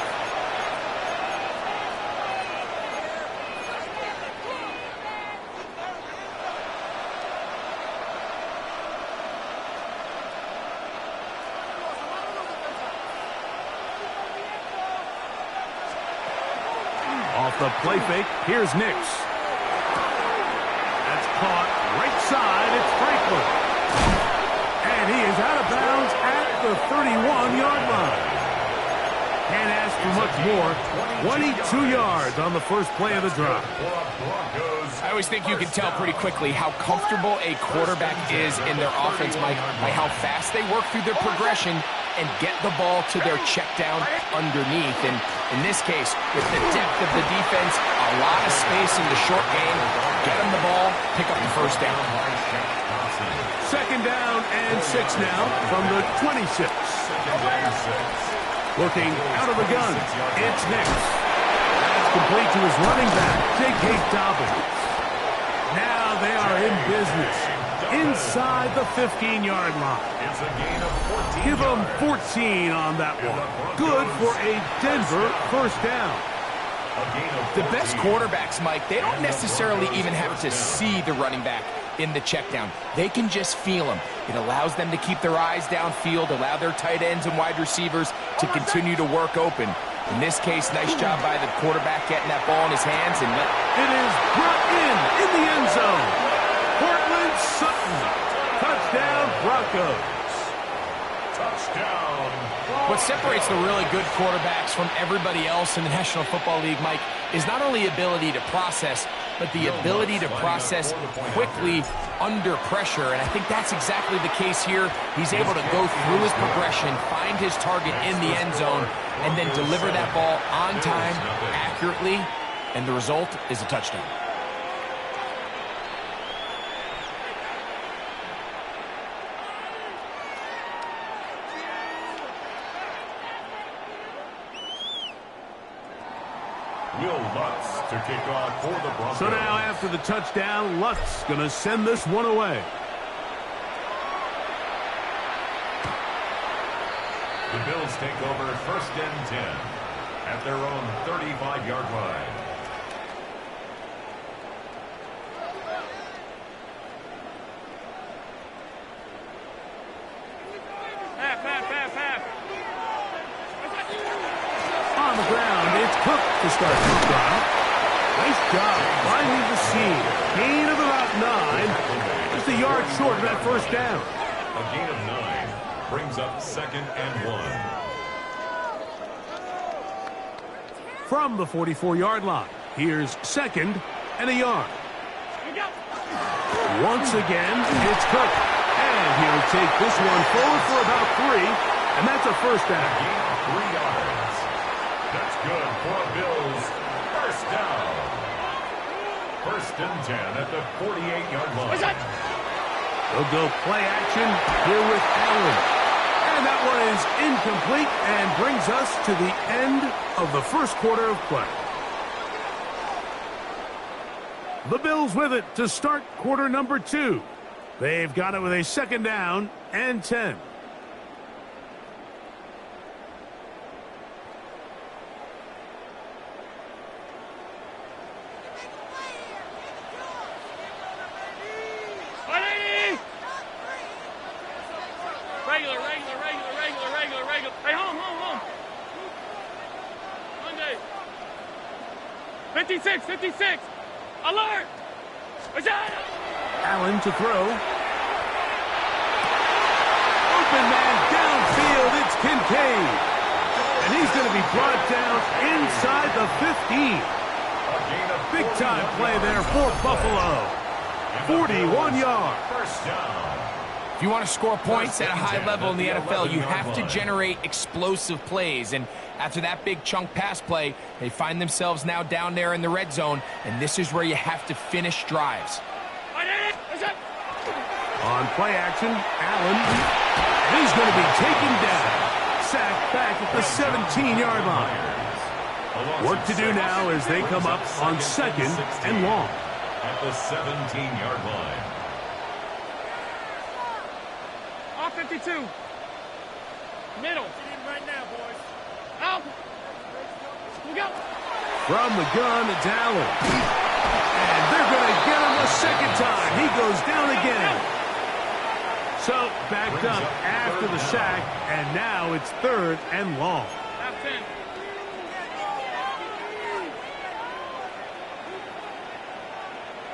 Speaker 7: Off the play fake, here's Nix. That's caught right side, it's Franklin. And he is out of bounds at the 31-yard line. Can't ask for much more. 22 yards on the first play of the drive.
Speaker 8: I always think you can tell pretty quickly how comfortable a quarterback is in their offense, Mike, by how fast they work through their progression and get the ball to their check down underneath. And in this case, with the depth of the defense, a lot of space in the short game, get them the ball, pick up the first down.
Speaker 7: Second down and 6 now from the 26. Looking out of the gun, it's Nix. That's complete to his running back, J.K. Dobbins. Now they are in business inside the 15-yard line. Give them 14 on that one. Good for a Denver first down.
Speaker 8: The best quarterbacks, Mike, they don't necessarily even have to see the running back in the check down. They can just feel him. It allows them to keep their eyes downfield, allow their tight ends and wide receivers to continue to work open. In this case, nice job by the quarterback getting that ball in his hands. And
Speaker 7: it is brought in the end zone. Cortland Sutton. Touchdown, Broncos.
Speaker 1: Touchdown.
Speaker 8: What separates the really good quarterbacks from everybody else in the National Football League, Mike, is not only ability to process, but the ability to process quickly under pressure. And I think that's exactly the case here. He's able to go through his progression, find his target in the end zone, and then deliver that ball on time, accurately, and the result is a touchdown.
Speaker 1: Will Lutz to kick off for the Broncos.
Speaker 7: So now after the touchdown, Lutz going to send this one away.
Speaker 1: The Bills take over first and 10 at their own 35-yard line.
Speaker 7: On the ground, it's Cook to start this drive. Nice job finding the seam. Gain of about 9. Just a yard short of that first down.
Speaker 1: A gain of 9 brings up 2nd and 1.
Speaker 7: From the 44-yard line, here's 2nd and a yard. Once again, it's Cook. And he'll take this one forward for about 3, and that's a first down.
Speaker 1: Gain of 3 yards. That's good for a Bills first down. 1st and 10 at the 48-yard line.
Speaker 7: They'll go play action here with Allen. And that one is incomplete and brings us to the end of the first quarter of play. The Bills with it to start quarter number 2. They've got it with a 2nd down and 10.
Speaker 3: Regular. Hey, home. Monday. 56. Alert!
Speaker 7: Allen to throw. Open man downfield. It's Kincaid. And he's going to be brought down inside the 15. Big time play there for Buffalo. 41 yards.
Speaker 1: First down.
Speaker 8: If you want to score points at a high level in the NFL, you have to generate explosive plays. And after that big chunk pass play, they find themselves now down there in the red zone, and this is where you have to finish drives.
Speaker 7: On play action, Allen. And he's going to be taken down. Sacked back at the 17-yard line. Work to do now as they come up on 2nd and long.
Speaker 1: At the 17-yard line.
Speaker 3: 52. Middle. Right now, boys. Out. We go.
Speaker 7: From the gun, it's Allen. And they're going to get him a 2nd time. He goes down again. So backed up after the sack, and now it's 3rd and long.
Speaker 3: Half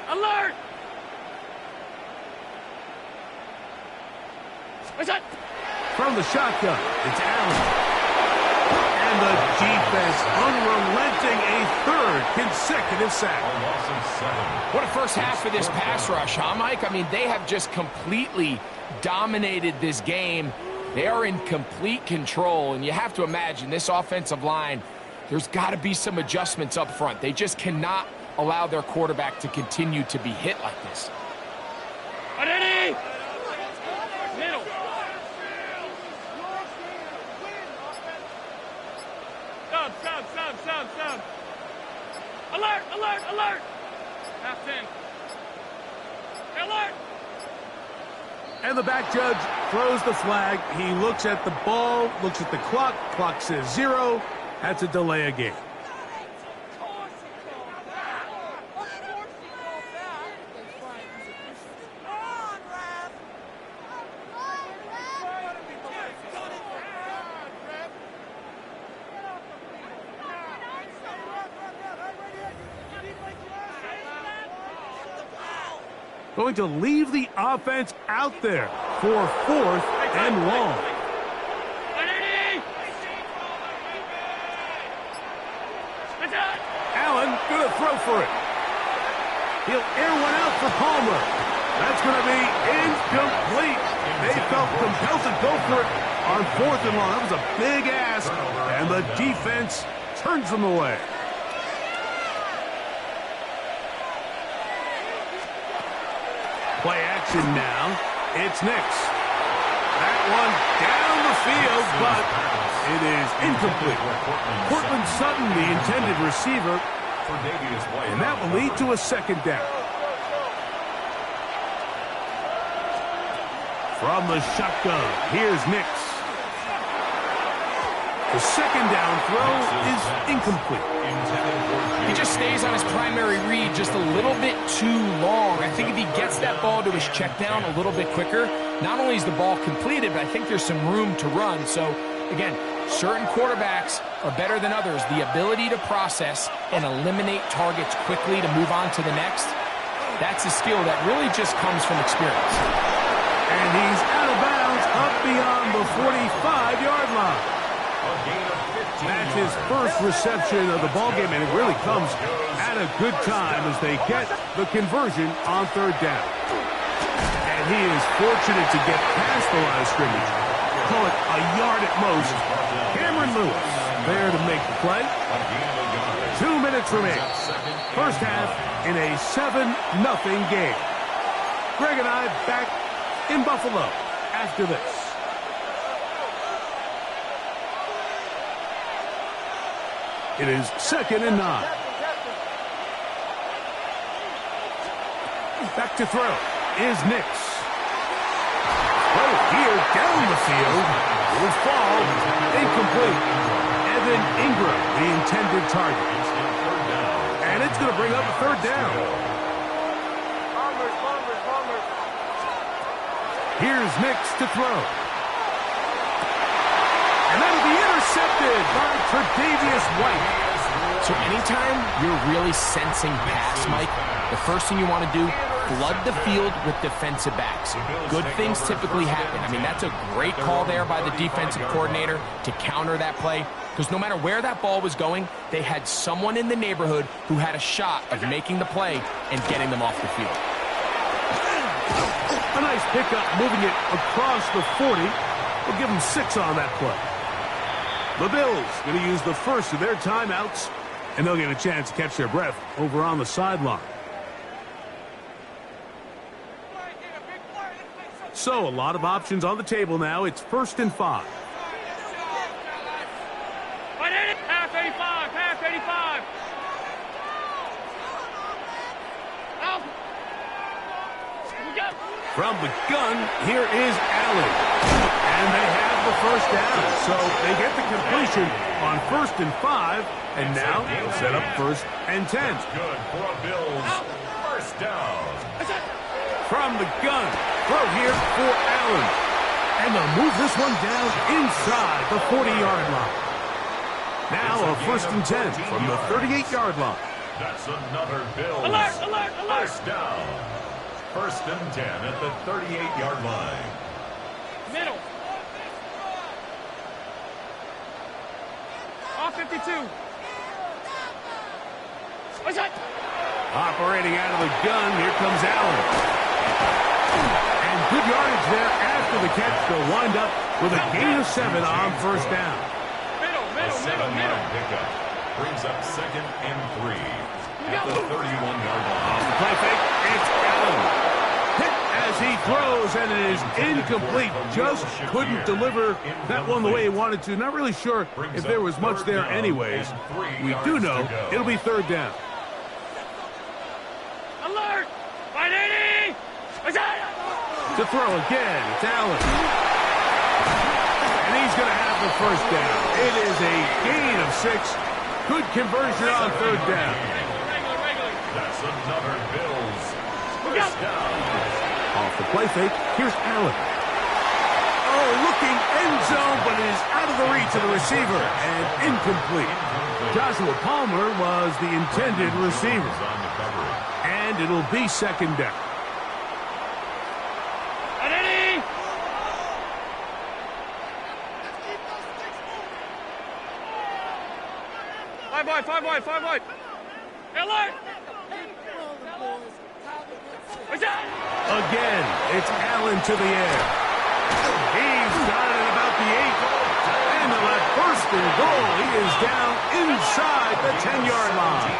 Speaker 3: 10. Alert!
Speaker 7: From the shotgun, it's Allen. And the defense unrelenting, a 3rd consecutive sack.
Speaker 1: A loss of 7.
Speaker 8: What a first half of this pass rush, huh, Mike? I mean, they have just completely dominated this game. They are in complete control, and you have to imagine this offensive line, there's got to be some adjustments up front. They just cannot allow their quarterback to continue to be hit like this.
Speaker 3: Ready? Middle. Sub. Alert. Half 10. Alert.
Speaker 7: And the back judge throws the flag. He looks at the ball, looks at the clock. Clock says 0. That's a delay of game. Going to leave the offense out there for 4th and long. Allen going to throw for it. He'll air one out for Palmer. That's going to be incomplete. They felt compelled to go for it on 4th and long. That was a big ask, and the defense turns them away. Play action now. It's Nix. That one down the field, but it is incomplete. Cortland Sutton, the intended receiver, and that will lead to a 2nd down. From the shotgun, here's Nix. The 2nd down throw is incomplete.
Speaker 8: He just stays on his primary read just a little bit too long. I think if he gets that ball to his check down a little bit quicker, not only is the ball completed, but I think there's some room to run. So, again, Certain quarterbacks are better than others. The ability to process and eliminate targets quickly to move on to the next, that's a skill that really just comes from experience.
Speaker 7: And he's out of bounds up beyond the 45-yard line. That's his first reception of the ballgame, and it really comes at a good time as they get the conversion on third down. And he is fortunate to get past the line of scrimmage. Call it a yard at most. Cameron Lewis there to make the play. 2 minutes remaining. First half in a 7-0 game. Greg and I back in Buffalo after this. It is 2nd and 9. Back to throw is Nix. Oh, here down the field. Will fall. Incomplete. Evan Ingram, the intended target. And it's going to bring up a third down. Here's Nix to throw. And that'll be intercepted by Tre'Davious White.
Speaker 8: So anytime you're really sensing pass, Mike, the first thing you want to do, flood the field with defensive backs. Good things typically happen. I mean, that's a great call there by the defensive coordinator to counter that play, because no matter where that ball was going, they had someone in the neighborhood who had a shot of making the play and getting them off the field.
Speaker 7: A nice pickup, moving it across the 40. We'll give them 6 on that play. The Bills going to use the first of their timeouts, and they'll get a chance to catch their breath over on the sideline. So, a lot of options on the table now. It's 1st and 5.
Speaker 3: Half 85, half 85. Out.
Speaker 7: From the gun, here is Allen. And they have the first down. So they get the completion on 1st and 5. And now they'll set up 1st and 10.
Speaker 1: That's good for a Bills first down.
Speaker 7: From the gun, throw here for Allen. And they'll move this one down inside the 40-yard line. Now a 1st and 10 from the 38-yard line.
Speaker 1: That's another Bills
Speaker 3: Alert.
Speaker 1: first down. 1st and 10 at the 38-yard line.
Speaker 3: Middle. Off 52. What's that?
Speaker 7: Operating out of the gun, here comes Allen. And good yardage there after the catch. They'll wind up with a gain of 7 on 1st down.
Speaker 1: A 7-yard pickup brings up 2nd and 3 at the 31-yard line.
Speaker 7: Off the play fake, it's Allen. Hit as he throws, and it is incomplete. Just couldn't deliver that one the way he wanted to. Not really sure if there was much there anyways. We do know it'll be 3rd down.
Speaker 3: Alert! 180! What's that?
Speaker 7: To throw again, it's Allen. And he's going to have the first down. It is a gain of 6. Good conversion on 3rd down.
Speaker 3: Regular.
Speaker 1: That's another Bills first down.
Speaker 7: Off the play fake, here's Allen. Oh, looking end zone, but it is out of the reach of the receiver and incomplete. Joshua Palmer was the intended receiver. And it'll be 2nd down.
Speaker 3: 5 wide. Alert! What's that?
Speaker 7: Again, it's Allen to the air. He's got it at about the 8. And on that 1st and goal, he is down inside the 10-yard line.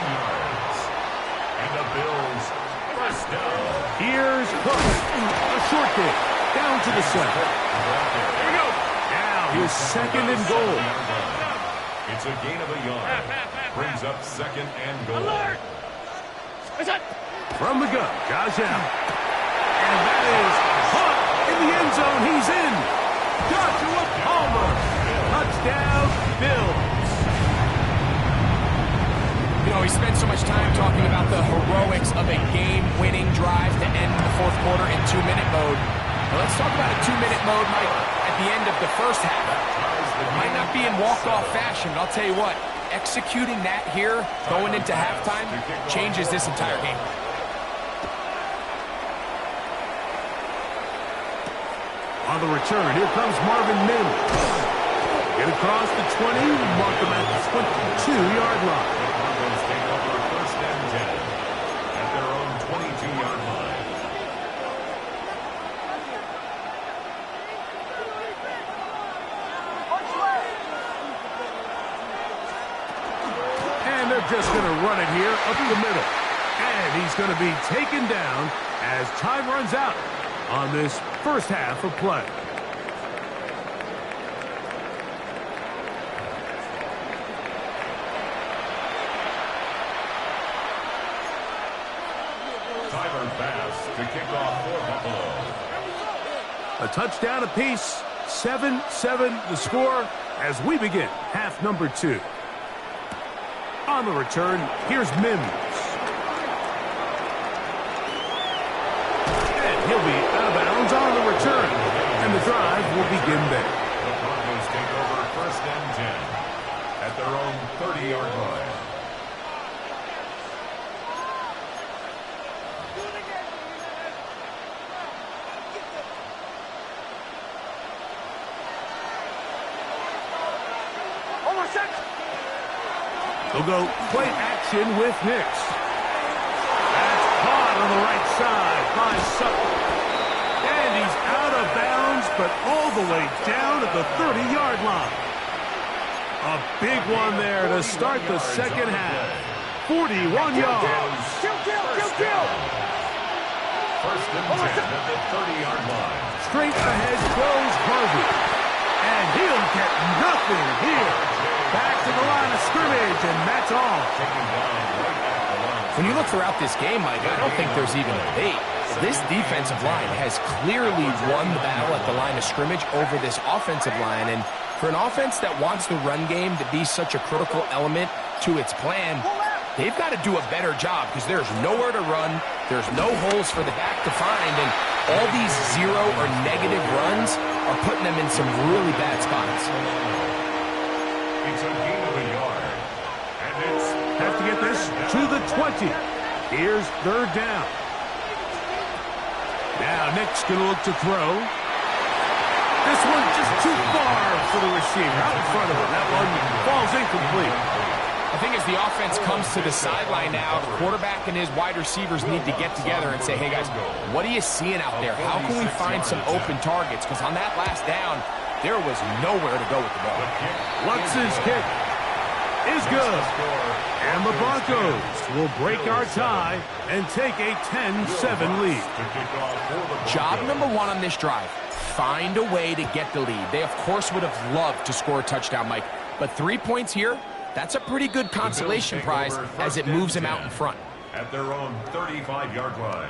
Speaker 1: And the Bills first down.
Speaker 7: Here's Cook. A short kick down to the 7.
Speaker 3: Here we go.
Speaker 7: Now his 2nd and goal.
Speaker 1: It's a gain of a yard. Brings up 2nd and goal.
Speaker 3: Alert! What's that?
Speaker 7: From the gun, Josh Allen. And that is caught in the end zone. He's in. Joshua Palmer. Touchdown, Bills.
Speaker 8: You know, we spent so much time talking about the heroics of a game-winning drive to end the 4th quarter in 2-minute mode. Now let's talk about a 2-minute mode, Mike, at the end of the first half. Might not be in walk-off fashion, but I'll tell you what, executing that here, going into halftime, changes this entire game.
Speaker 7: On the return, here comes Marvin Mims. Get across the 20, mark them at the 22-yard line.
Speaker 1: Broncos take over first and 10 at their own 22-yard line.
Speaker 7: And they're just going to run it here up the middle. And he's going to be taken down as time runs out on this first half of play.
Speaker 1: To kick off for Buffalo.
Speaker 7: A touchdown apiece, 7-7 the score as we begin half number 2. On the return, here's Mims. And he'll be out of bounds on the return. And the drive will begin there.
Speaker 1: The Broncos take over first and 10 at their own 30-yard line.
Speaker 7: They'll go play action with Nix. That's caught on the right side by Sutton. And he's out of bounds, but all the way down at the 30-yard line. A big one there to start the second half. 41 yards.
Speaker 5: Kill!
Speaker 1: First and 10 at the 30-yard line.
Speaker 7: Straight ahead goes Harvey. And he'll get nothing here. Back to the line of scrimmage, and that's all.
Speaker 8: When you look throughout this game, Mike, I don't think there's even a debate. This defensive line has clearly won the battle at the line of scrimmage over this offensive line. And for an offense that wants the run game to be such a critical element to its plan, they've got to do a better job because there's nowhere to run. There's no holes for the back to find. And all these zero or negative runs are putting them in some really bad spots.
Speaker 1: It's a gain of a yard. And it's...
Speaker 7: Have to get this to the 20. Here's third down. Now Nick's going to look to throw. This one just too far for the receiver. Out in front of him. That one falls incomplete.
Speaker 8: I think as the offense comes to the sideline now, the quarterback and his wide receivers need to get together and say, hey, guys, what are you seeing out there? How can we find some open targets? Because on that last down, there was nowhere to go with the ball.
Speaker 7: Lutz's kick is good. And the Broncos will break our tie and take a 10-7 lead.
Speaker 8: Job number 1 on this drive, find a way to get the lead. They, of course, would have loved to score a touchdown, Mike. But 3 points here, that's a pretty good consolation prize as it moves them out in front.
Speaker 1: At their own 35-yard line.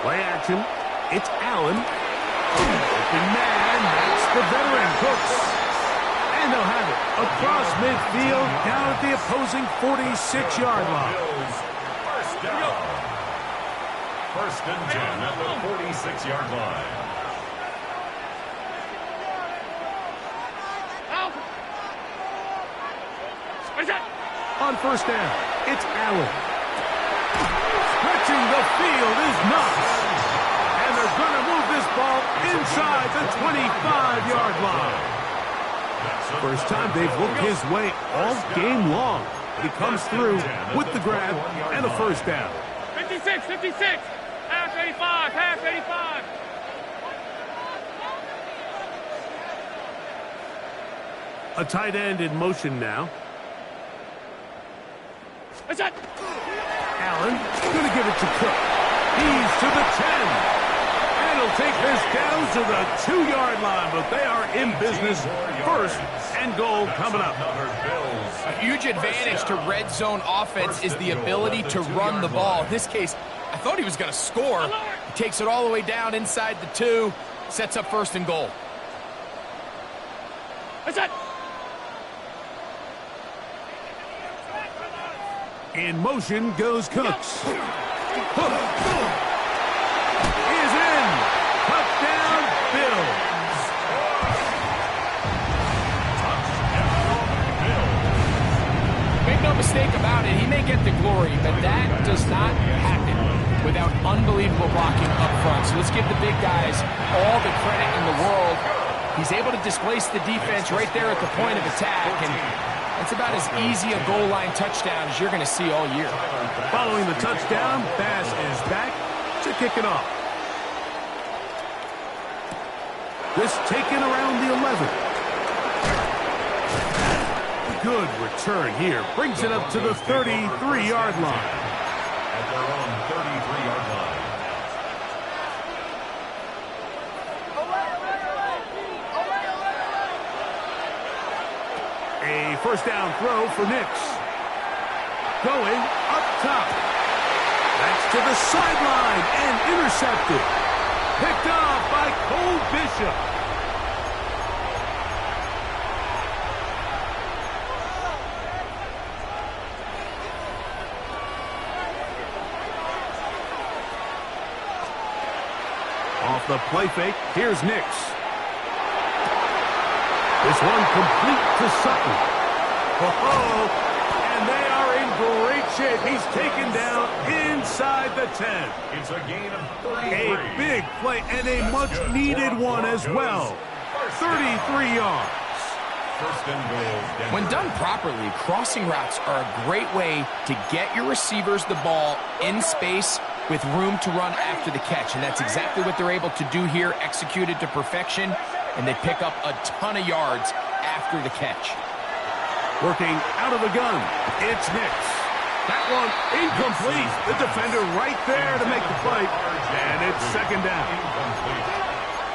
Speaker 7: Play action. It's Allen. Open man. That's the veteran Cooks. And they'll have it across midfield down at the opposing 46-yard line.
Speaker 1: First down. First and 10 at the 46-yard line.
Speaker 7: On first down, it's Allen. Stretching the field is Knox. And they're going to move this ball inside the 25-yard line. First time they've looked his way all game long. He comes through with the grab and a first down.
Speaker 3: 56, 56, half 85, half 85.
Speaker 7: A tight end in motion now. Allen going to give it to Cook. He's to the 10. And he'll take this down to the 2-yard line, but they are in business. First and goal coming up.
Speaker 8: A huge advantage to red zone offense is the ability to run the ball. In this case, I thought he was going to score. He takes it all the way down inside the 2, sets up first and goal.
Speaker 7: In motion goes Cooks. Hook. Is in. Touchdown, Bills.
Speaker 8: Make no mistake about it, he may get the glory, but that does not happen without unbelievable blocking up front. So let's give the big guys all the credit in the world. He's able to displace the defense right there at the point of attack, and that's about as easy a goal line touchdown as you're going to see all year.
Speaker 7: Following the touchdown, Bass is back to kick it off. This taken around the 11. Good return here. Brings it up to the 33-yard line.
Speaker 1: At their own 33-yard line.
Speaker 7: A first down throw for Nix. Going up top. That's to the sideline and intercepted. Picked off by Cole Bishop. Off the play fake, here's Nix. This one complete to Sutton. Oh, and they are in great shape. He's taken down inside the 10.
Speaker 1: It's a gain of 33.
Speaker 7: A big play and a much-needed one as well. 33 yards.
Speaker 1: First and goal. Denver.
Speaker 8: When done properly, crossing routes are a great way to get your receivers the ball in space with room to run after the catch, and that's exactly what they're able to do here, executed to perfection, and they pick up a ton of yards after the catch.
Speaker 7: Working out of the gun, it's Nix. That one incomplete. The defender right there to make the play, and it's second down.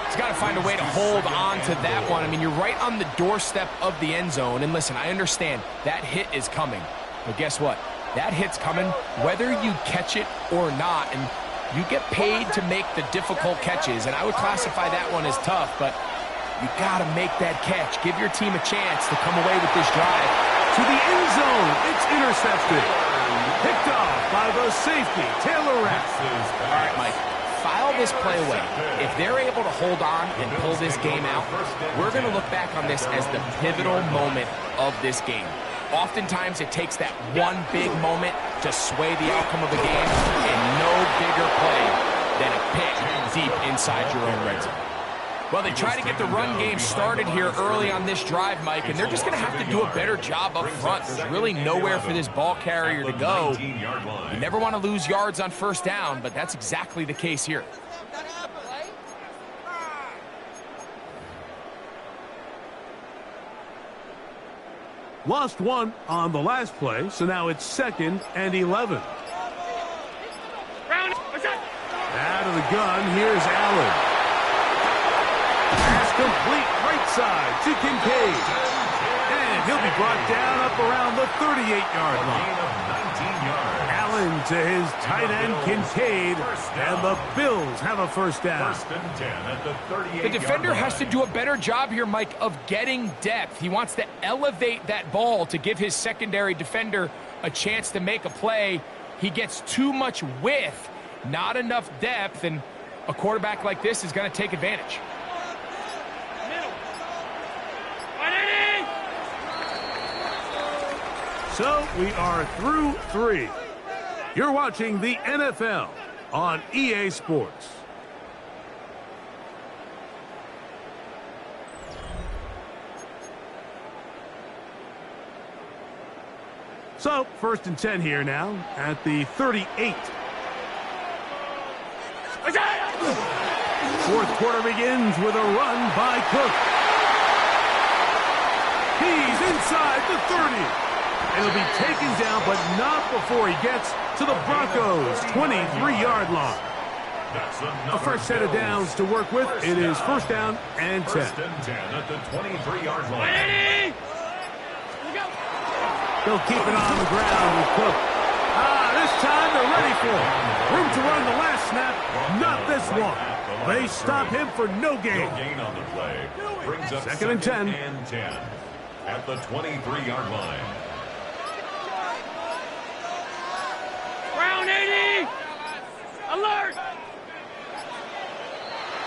Speaker 8: He's got to find a way to hold on to that one. I mean, you're right on the doorstep of the end zone, and listen, I understand that hit is coming, but guess what? That hit's coming whether you catch it or not, and you get paid to make the difficult catches, and I would classify that one as tough, but you got to make that catch. Give your team a chance to come away with this drive.
Speaker 7: To the end zone, it's intercepted. Picked off by the safety, Taylor Rapp.
Speaker 8: All right, Mike, file this play away. If they're able to hold on and pull this game out, we're going to look back on this as the pivotal moment of this game. Oftentimes, it takes that one big moment to sway the outcome of a game, and no bigger play than a pick deep inside your own red zone. Well, they try to get the run game started here early on this drive, Mike, and they're just going to have to do a better job up front. There's really nowhere for this ball carrier to go. You never want to lose yards on first down, but that's exactly the case here.
Speaker 7: Lost one on the last play, so now it's 2nd and 11. Out of the gun, here's Allen. Pass complete right side to Kincaid. And he'll be brought down up around the 38-yard line. Allen to his tight end, Kincaid, and the Bills have a first down.
Speaker 1: First and 10 at the 38-yard
Speaker 8: The defender has to do a better job here, Mike, of getting depth. He wants to elevate that ball to give his secondary defender a chance to make a play. He gets too much width, not enough depth, and a quarterback like this is going to take advantage.
Speaker 7: So we are through 3. You're watching the NFL on EA Sports. So, 1st and 10 here now at the 38. Fourth quarter begins with a run by Cook. He's inside the 30. And he'll be taken down, but not before he gets to the Broncos' 23-yard line. A fresh set of downs to work with. It is first down and 10.
Speaker 1: First and 10 at the 23-yard line.
Speaker 7: They'll keep it on the ground with Cook. This time they're ready for him. Room to run the last snap. Not this one. They stop him for no gain.
Speaker 1: No gain on the play. Brings up
Speaker 7: 2nd and 10.
Speaker 1: And 10 at the 23-yard line.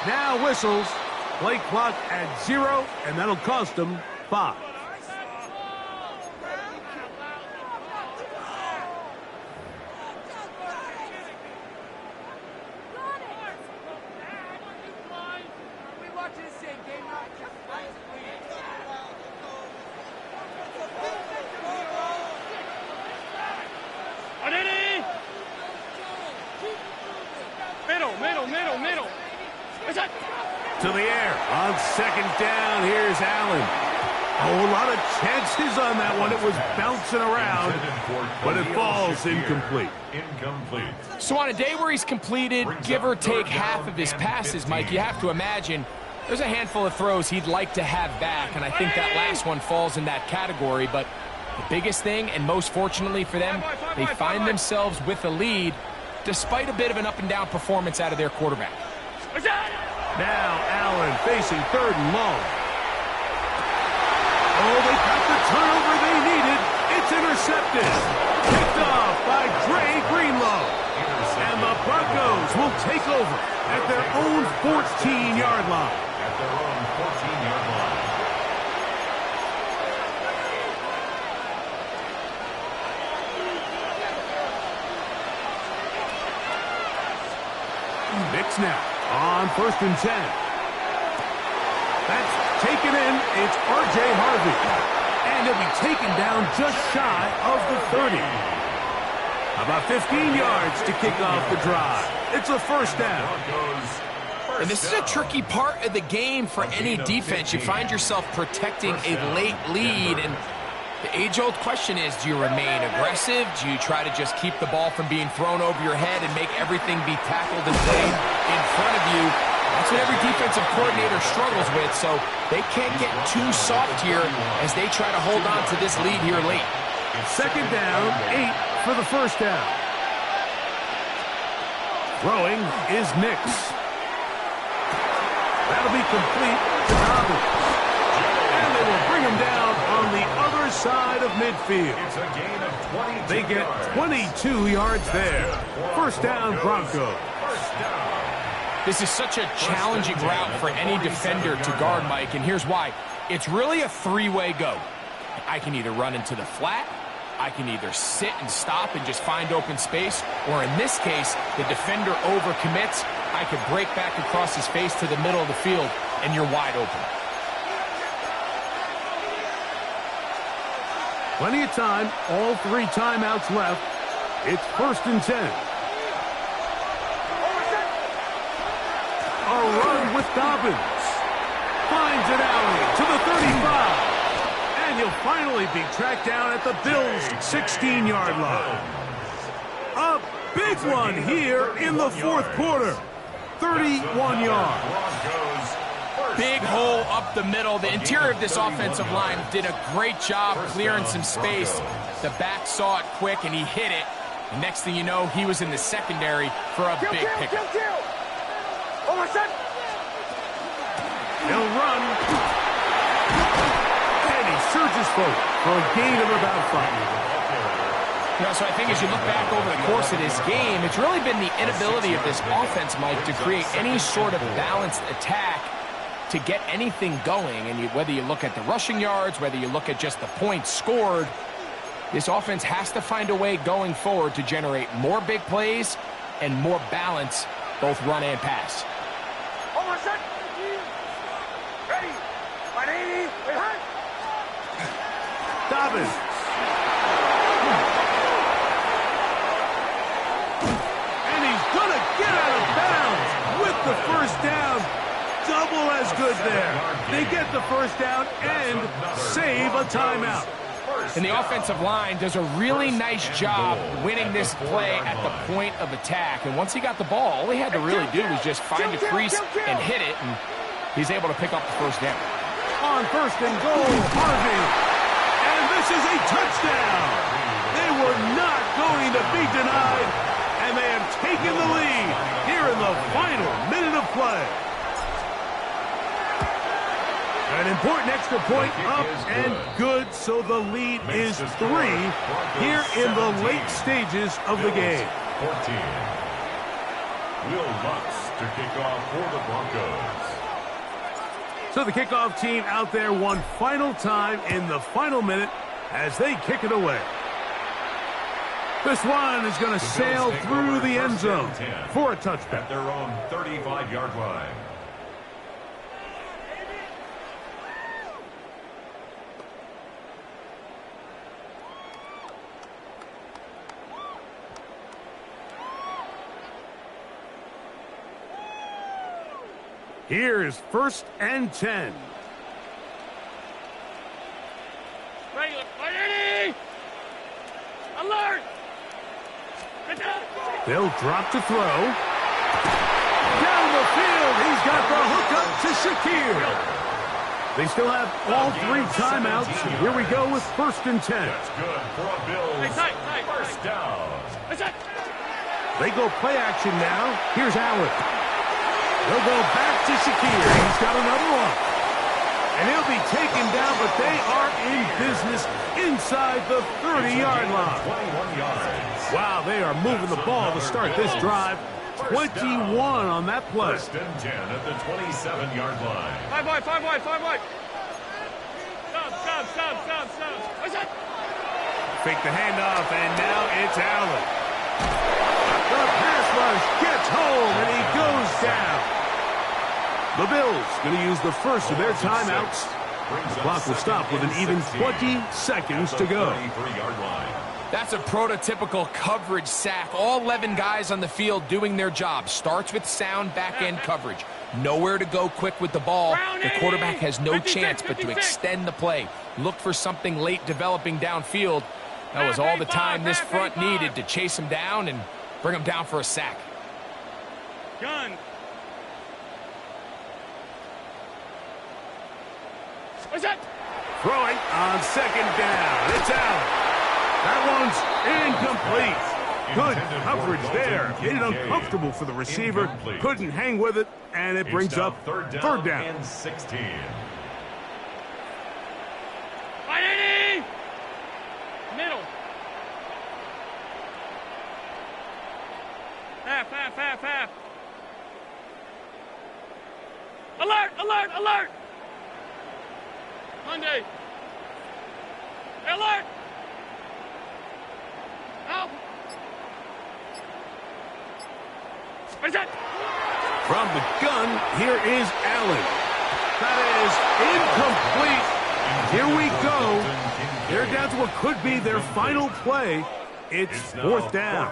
Speaker 7: Now whistles. Play clock at 0, and that'll cost them 5.
Speaker 3: Middle.
Speaker 7: To the air. On second down, here's Allen. Oh, a lot of chances on that one. It was bouncing around, but it falls incomplete.
Speaker 8: So on a day where he's completed, give or take half of his passes, Mike, you have to imagine there's a handful of throws he'd like to have back, and I think that last one falls in that category. But the biggest thing, and most fortunately for them, they find themselves with a lead despite a bit of an up-and-down performance out of their quarterback.
Speaker 7: Now Allen facing 3rd and long. Oh, they got the turnover they needed. It's intercepted. Picked off by Dre Greenlow. And the Broncos will take over at their own 14-yard line. Mix now on 1st and 10. That's taken in. It's R.J. Harvey. And he'll be taken down just shy of the 30. About 15 yards to kick off the drive. It's a 1st down.
Speaker 8: And this is a tricky part of the game for any defense. You find yourself protecting a late lead, and the age-old question is, do you remain aggressive? Do you try to just keep the ball from being thrown over your head and make everything be tackled and played in front of you? That's what every defensive coordinator struggles with, so they can't get too soft here as they try to hold on to this lead here late.
Speaker 7: 2nd down, 8 for the 1st down. Throwing is Nix. That'll be complete to Dobbins. And they will bring him down on the other side of midfield.
Speaker 1: It's a gain of 22.
Speaker 7: They get 22 yards there. 1st down, Broncos.
Speaker 8: This is such a challenging route for any defender to guard, Mike, and here's why. It's really a three-way go. I can either run into the flat, I can either sit and stop and just find open space, or in this case, the defender overcommits. I could break back across his face to the middle of the field, and you're wide open.
Speaker 7: Plenty of time, all 3 timeouts left. It's 1st and 10. A run with Dobbins. Finds it alley to the 35. And he'll finally be tracked down at the Bills' 16-yard line. A big one here in the 4th quarter. 31 yards.
Speaker 8: Big hole up the middle. The interior of this offensive line did a great job clearing some space. The back saw it quick, and he hit it. And next thing you know, he was in the secondary for a big pickup.
Speaker 7: He'll run. And he surges forward for a gain of about 5.
Speaker 8: You know, so I think as you look back over the course of this game, it's really been the inability of this offense, Mike, to create any sort of balanced attack to get anything going. And whether you look at the rushing yards, whether you look at just the points scored, this offense has to find a way going forward to generate more big plays and more balance, both run and pass.
Speaker 7: Dobbins. And he's going to get out of bounds with the 1st down. Double as good there. They get the 1st down and save a timeout.
Speaker 8: And the offensive line does a really nice job winning this play at the point of attack. And once he got the ball, all he had to really do was just find a crease and hit it, and he's able to pick up the 1st down.
Speaker 7: On 1st and goal, Harvey. And this is a touchdown. They were not going to be denied, and they have taken the lead here in the final minute of play. An important extra point up and good, so the lead is 3 here in the late stages of the game.
Speaker 1: 14. Will Lutz to kick off for the Broncos.
Speaker 7: So the kickoff team out there one final time in the final minute as they kick it away. This one is going to sail through the end zone for a touchdown.
Speaker 1: At their own 35-yard line.
Speaker 7: Here's 1st and 10.
Speaker 3: Ready! Alert!
Speaker 7: They'll drop to throw. Down the field, he's got the hookup to Shakir. They still have all 3 timeouts. Here we go with 1st and 10.
Speaker 1: That's good for a Bills first down.
Speaker 7: They go play action now. Here's Allen. They'll go back to Shakir. He's got another one. And he'll be taken down, but they are in business inside the 30-yard line.
Speaker 1: 21 yards.
Speaker 7: Wow, they are moving the ball to start this drive. 21 on that play.
Speaker 1: 1st and 10 at the 27-yard line.
Speaker 3: 5 wide. Stop.
Speaker 7: Fake the handoff, and now it's Allen. The pass rush gets home, and he goes down. The Bills going to use the first of their timeouts. The clock will stop with an even 20 seconds to go.
Speaker 8: That's a prototypical coverage sack. All 11 guys on the field doing their job. Starts with sound back-end coverage. Nowhere to go quick with the ball. The quarterback has no chance but to extend the play. Look for something late developing downfield. That was all the time this front needed to chase him down and bring him down for a sack.
Speaker 3: Gun. What's that?
Speaker 7: Throwing on 2nd down. It's Allen. That one's incomplete. Good coverage there. Made it uncomfortable for the receiver. Couldn't hang with it, and it brings up 3rd down.
Speaker 1: And 16.
Speaker 3: Middle. Half. Alert! Monday. Alert! Help! What is that?
Speaker 7: From the gun, here is Allen. That is incomplete. Here we go. They're down to what could be their final play. It's 4th down.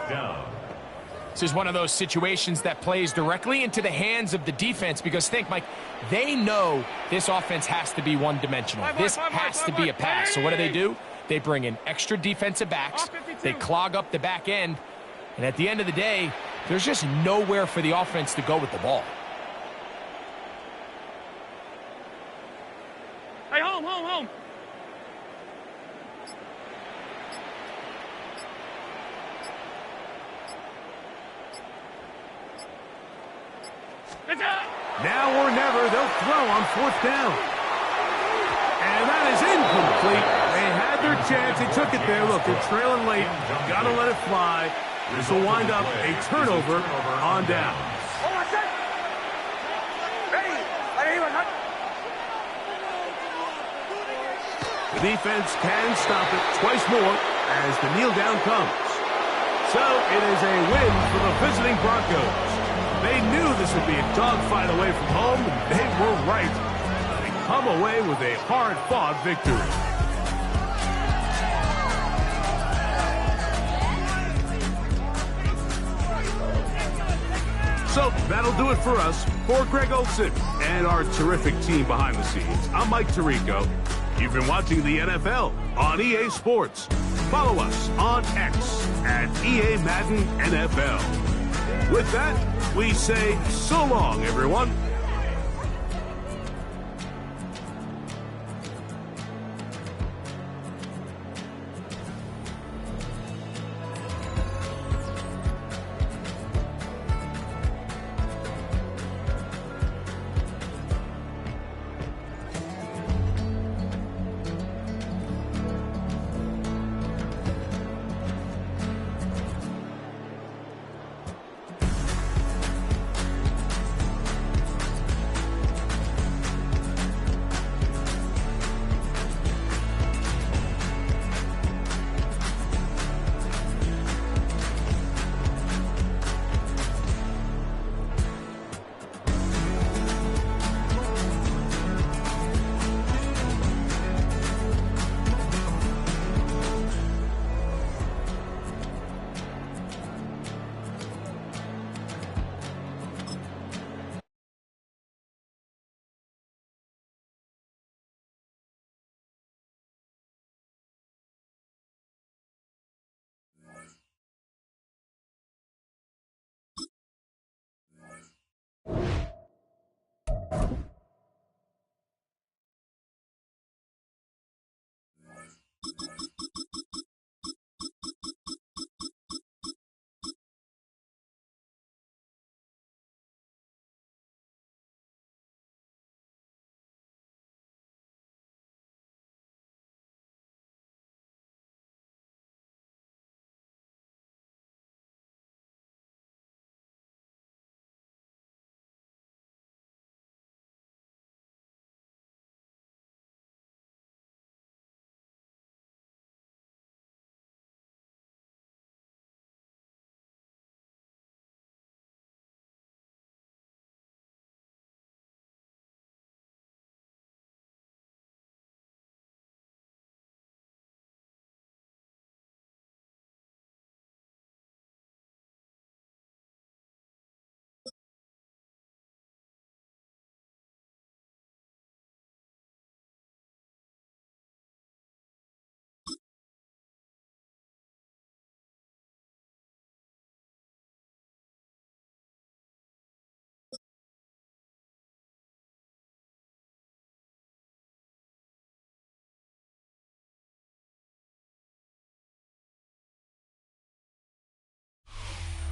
Speaker 8: This is one of those situations that plays directly into the hands of the defense because think, Mike, they know this offense has to be one-dimensional. This has to be a pass. So what do? They bring in extra defensive backs. They clog up the back end. And at the end of the day, there's just nowhere for the offense to go with the ball.
Speaker 3: Hey, home.
Speaker 7: Now or never, they'll throw on 4th down. And that is incomplete. They had their chance. They took it there. Look, they're trailing late. Got to let it fly. This will wind up a turnover on down. The defense can stop it twice more as the kneel down comes. So it is a win for the visiting Broncos. They knew this would be a dogfight away from home, and they were right. They come away with a hard-fought victory. So that'll do it for us. For Greg Olson and our terrific team behind the scenes, I'm Mike Tirico. You've been watching the NFL on EA Sports. Follow us on X at EA Madden NFL. With that, we say so long, everyone.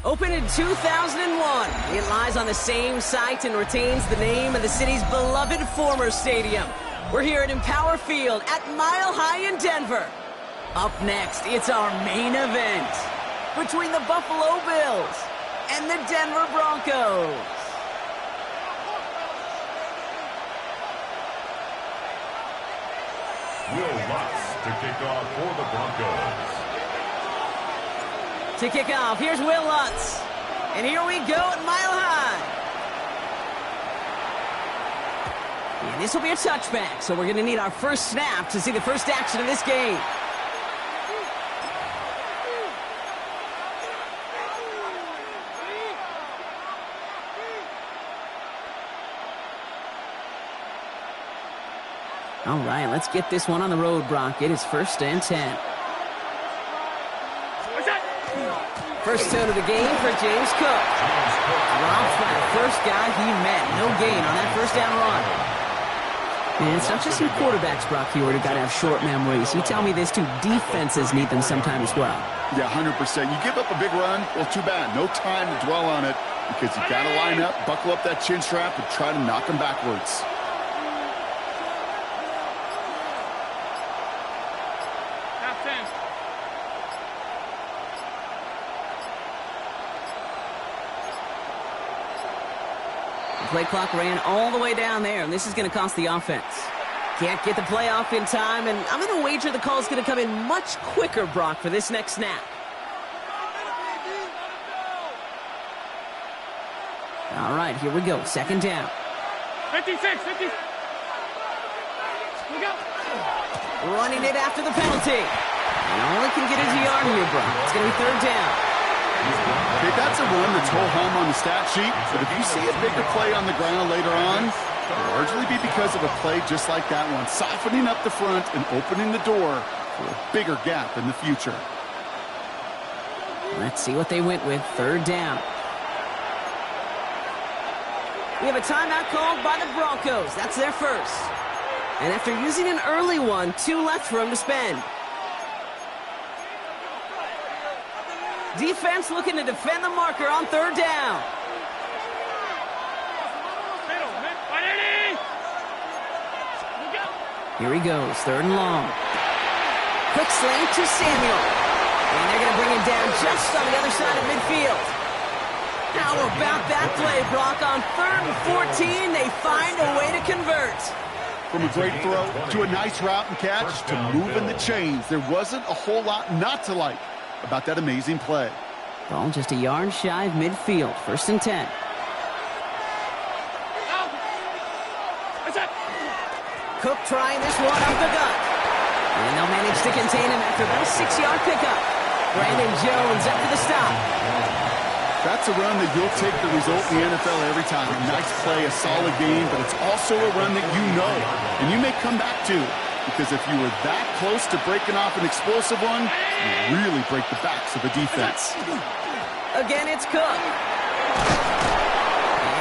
Speaker 9: Opened in 2001, it lies on the same site and retains the name of the city's beloved former stadium. We're here at Empower Field at Mile High in Denver. Up next, it's our main event between the Buffalo Bills and the Denver Broncos.
Speaker 1: Will Lutz to kick off for the Broncos.
Speaker 9: To kick off, here's Will Lutz. And here we go at Mile High. And this will be a touchback, so we're going to need our first snap to see the first action of this game. All right, let's get this one on the road, Brock. It is 1st and 10. First tone of the game for James Cook. Drops by the first guy he met. No gain on that first down run. And it's not just some quarterbacks, Brock, here who got to have short memories. You tell me this too. Defenses need them sometimes as well.
Speaker 10: Yeah, 100%. You give up a big run, well, too bad. No time to dwell on it because you got to line up, buckle up that chin strap, and try to knock them backwards.
Speaker 9: Play clock ran all the way down there, and this is going to cost the offense. Can't get the play off in time, and I'm going to wager the call is going to come in much quicker, Brock, for this next snap. All right, here we go. 2nd down.
Speaker 3: 56, 50. We go.
Speaker 9: Running it after the penalty. And only can get his yard here, Brock. It's going to be 3rd down.
Speaker 10: Okay, that's a run that's ho-hum on the stat sheet, but if you see a bigger play on the ground later on, it'll largely be because of a play just like that one, softening up the front and opening the door for a bigger gap in the future.
Speaker 9: Let's see what they went with. 3rd down. We have a timeout called by the Broncos. That's their first. And after using an early one, 2 left for them to spend. Defense looking to defend the marker on 3rd down. Here he goes, 3rd and long. Quick slant to Samuel. And they're going to bring him down just on the other side of midfield. How about that play, Brock? On 3rd and 14, they find a way to convert.
Speaker 10: From a great throw to a nice route and catch to moving the chains, there wasn't a whole lot not to like about that amazing play.
Speaker 9: Ball just a yard shy of midfield. 1st and 10. Cook trying this one up the gut. And they'll manage to contain him after about a 6-yard pickup. Brandon Jones up for the stop.
Speaker 10: That's a run that you'll take the result in the NFL every time. A nice play, a solid game, but it's also a run that you know and you may come back to. Because if you were that close to breaking off an explosive one, you really break the backs of the defense.
Speaker 9: Again, it's Cook.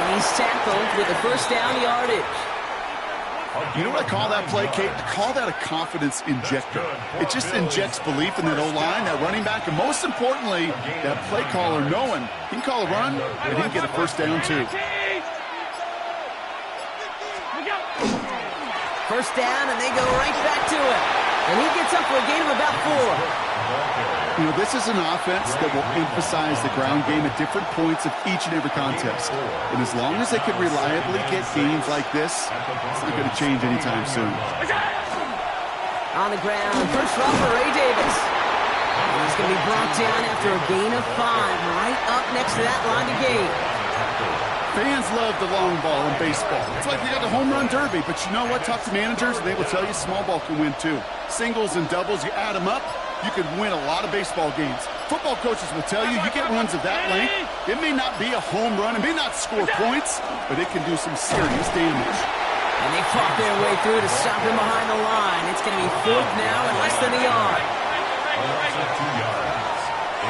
Speaker 9: And he's tackled with the 1st down yardage.
Speaker 10: You know what I call that play, Kate? I call that a confidence injector. It just injects belief in that O-line, that running back, and most importantly, that play caller knowing he can call a run and he can get a 1st down too.
Speaker 9: 1st down, and they go right back to it. And he gets up for a gain of about 4.
Speaker 10: You know, this is an offense that will emphasize the ground game at different points of each and every contest. And as long as they can reliably get gains like this, it's not going to change anytime soon.
Speaker 9: On the ground, first run for Ray Davis. And he's going to be brought down after a gain of 5, right up next to that line to gain.
Speaker 10: Fans love the long ball in baseball. It's like they got the home run derby, but you know what? Talk to managers, and they will tell you small ball can win too. Singles and doubles, you add them up, you could win a lot of baseball games. Football coaches will tell you get runs of that length. It may not be a home run, it may not score points, but it can do some serious damage.
Speaker 9: And they fought their way through to stop him behind the line. It's going to be 4th now and less than a yard.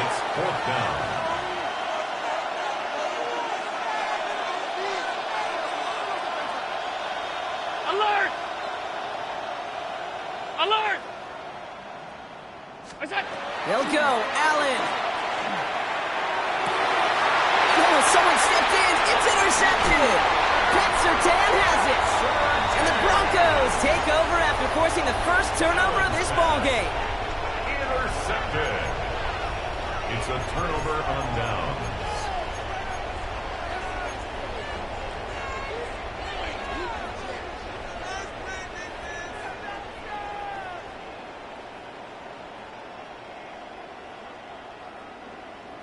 Speaker 1: It's 4th down.
Speaker 3: Alert! Alert!
Speaker 9: They'll go. Allen. intercepted. Pat Surtain has it. And the Broncos take over after forcing the first turnover of this ballgame.
Speaker 1: Intercepted. It's a turnover on downs.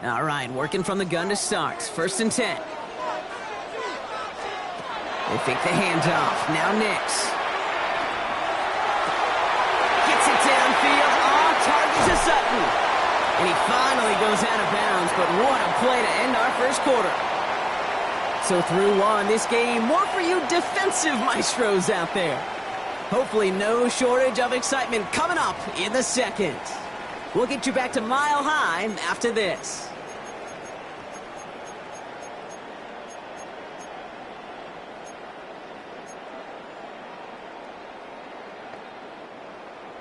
Speaker 9: All right, working from the gun to start. 1st and 10. They fake the handoff. Now Nix. Gets it downfield. On target to Sutton. And he finally goes out of bounds, but what a play to end our first quarter. So through one, this game, more for you defensive maestros out there. Hopefully no shortage of excitement coming up in the second. We'll get you back to Mile High after this.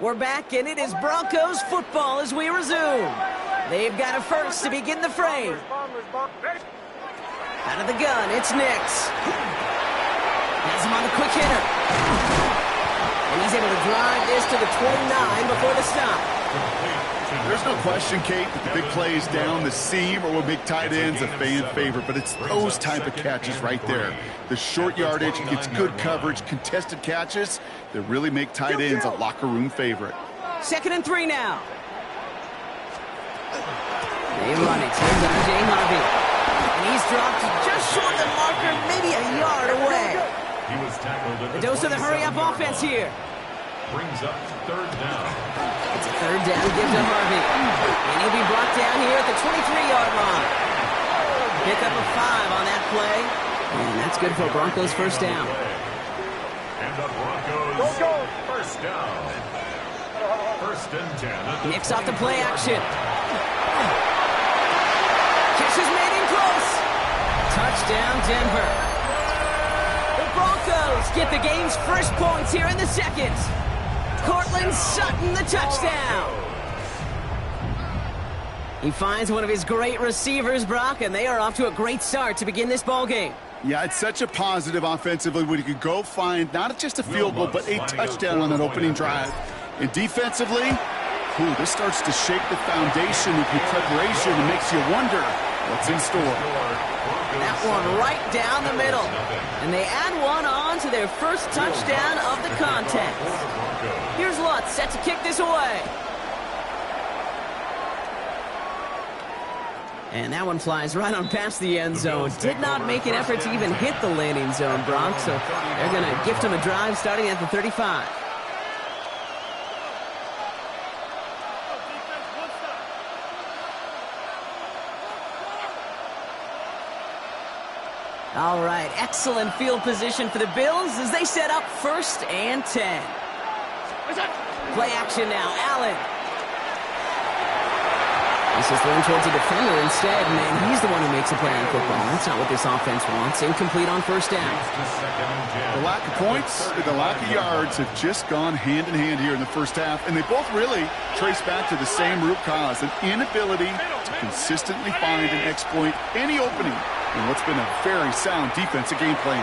Speaker 9: We're back, and it is Broncos football as we resume. They've got a first to begin the frame. Out of the gun, it's Nix. Has him on the quick hitter. And he's able to drive this to the 29 before the stop.
Speaker 10: There's no question, Kate, that the big plays down the seam or will make tight ends a fan favorite, but it's those type of catches right there. The short yardage gets good coverage, contested catches that really make tight ends a locker room favorite.
Speaker 9: 2nd and 3 now. They run it. Here's Jay Harvey. And he's dropped just short of the marker, maybe a yard away.
Speaker 1: He was tackled at
Speaker 9: The dose of the hurry-up offense here.
Speaker 1: Brings up 3rd down.
Speaker 9: It's a 3rd down, give to Harvey. And he'll be brought down here at the 23-yard line. Pick up a 5 on that play. And that's good for Broncos first down.
Speaker 1: And the Broncos first down. 1st and 10.
Speaker 9: Nix off the play action. Catch is made in close. Touchdown, Denver. The Broncos get the game's first points here in the second. Cortland Sutton, the touchdown. He finds one of his great receivers, Brock, and they are off to a great start to begin this ball game.
Speaker 10: Yeah, it's such a positive offensively when you could go find not just a field goal, but a touchdown on that opening drive. And defensively, this starts to shake the foundation of your preparation and makes you wonder what's in store.
Speaker 9: That one right down the middle. And they add one on to their first touchdown of the contest. Here's Lutz set to kick this away. And that one flies right on past the end zone. Did not make an effort to even hit the landing zone, Bronx. So they're going to gift him a drive starting at the 35. All right, excellent field position for the Bills as they set up 1st and 10. Play action now, Allen. This is thrown towards a defender instead, and he's the one who makes a play on football. That's not what this offense wants. Incomplete on 1st down.
Speaker 10: The lack of points and the lack of yards have just gone hand in hand here in the first half, and they both really trace back to the same root cause, an inability to consistently find and exploit any opening in what's been a very sound defensive game plan.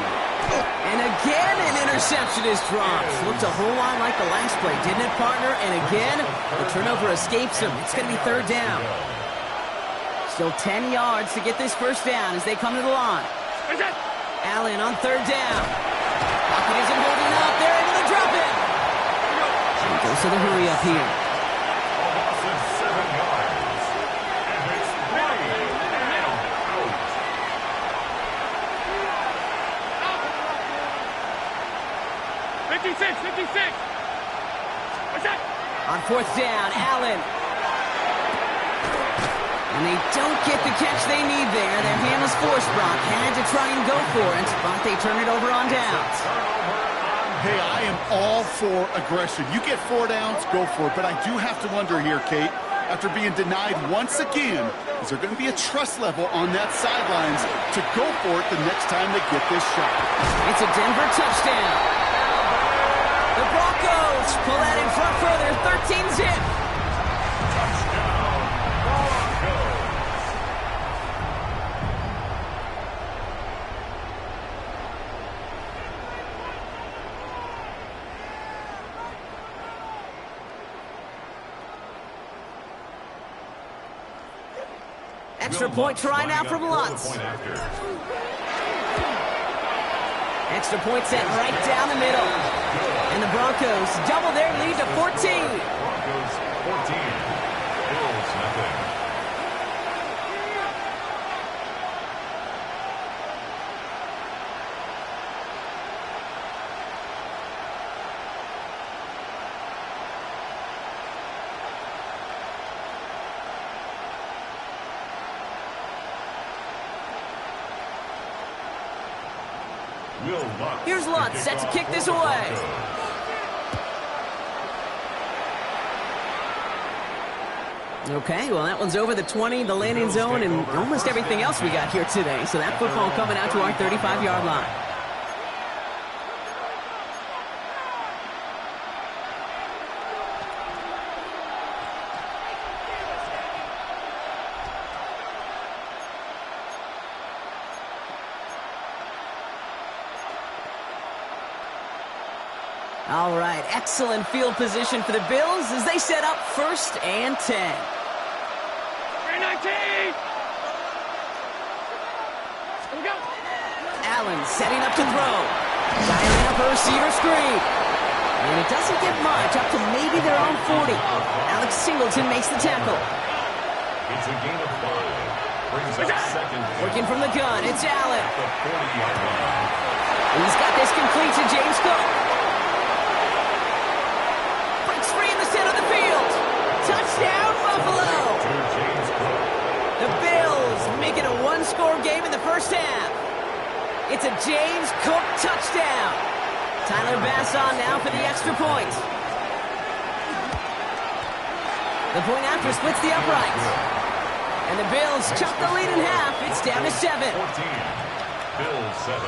Speaker 9: And again, an interception is dropped. Looked a whole lot like the last play, didn't it, partner? And again, the turnover escapes him. It's going to be 3rd down. Still 10 yards to get this first down as they come to the line. Allen on 3rd down. Pocket isn't holding up. They're able to drop it. And he goes to the hurry up here.
Speaker 1: Loss of 7 yards. And it's 3 and out.
Speaker 3: 56. What's that?
Speaker 9: On 4th down, Allen. And they don't get the catch they need there. Their hand was forced, Brock. Had to try and go for it, but they turn it over on downs.
Speaker 10: Hey, I am all for aggression. You get 4 downs, go for it. But I do have to wonder here, Kate, after being denied once again, is there going to be a trust level on that sidelines to go for it the next time they get this shot?
Speaker 9: It's a Denver touchdown. The Broncos pull that in front further, 13-zip. Extra point try now from Lutz. Extra point sent right down the middle. And the Broncos double their lead to 14.
Speaker 1: Broncos 14. Bills nothing.
Speaker 9: Here's Lutz set to kick this away. Okay, well, that one's over the 20, the landing zone, and almost everything else we got here today. So that football coming out to our 35-yard line. All right, excellent field position for the Bills as they set up 1st and 10.
Speaker 3: 319! Here we go.
Speaker 9: Allen setting up to throw. Dialing up a receiver screen. And it doesn't get much, up to maybe their own 40. Alex Singleton makes the tackle.
Speaker 1: It's a gain of 5. Brings up 2nd.
Speaker 9: Working from the gun, it's Allen.
Speaker 1: At the 40-yard line.
Speaker 9: And he's got this complete to James Cook. Breaks free in the center of the field. Touchdown, Buffalo. The Bills make it a one-score game in the first half. It's a James Cook touchdown. Tyler Bass on now for the extra point. The point after splits the uprights. And the Bills chop the lead in half. It's down to 7.
Speaker 1: 14. Bills 7.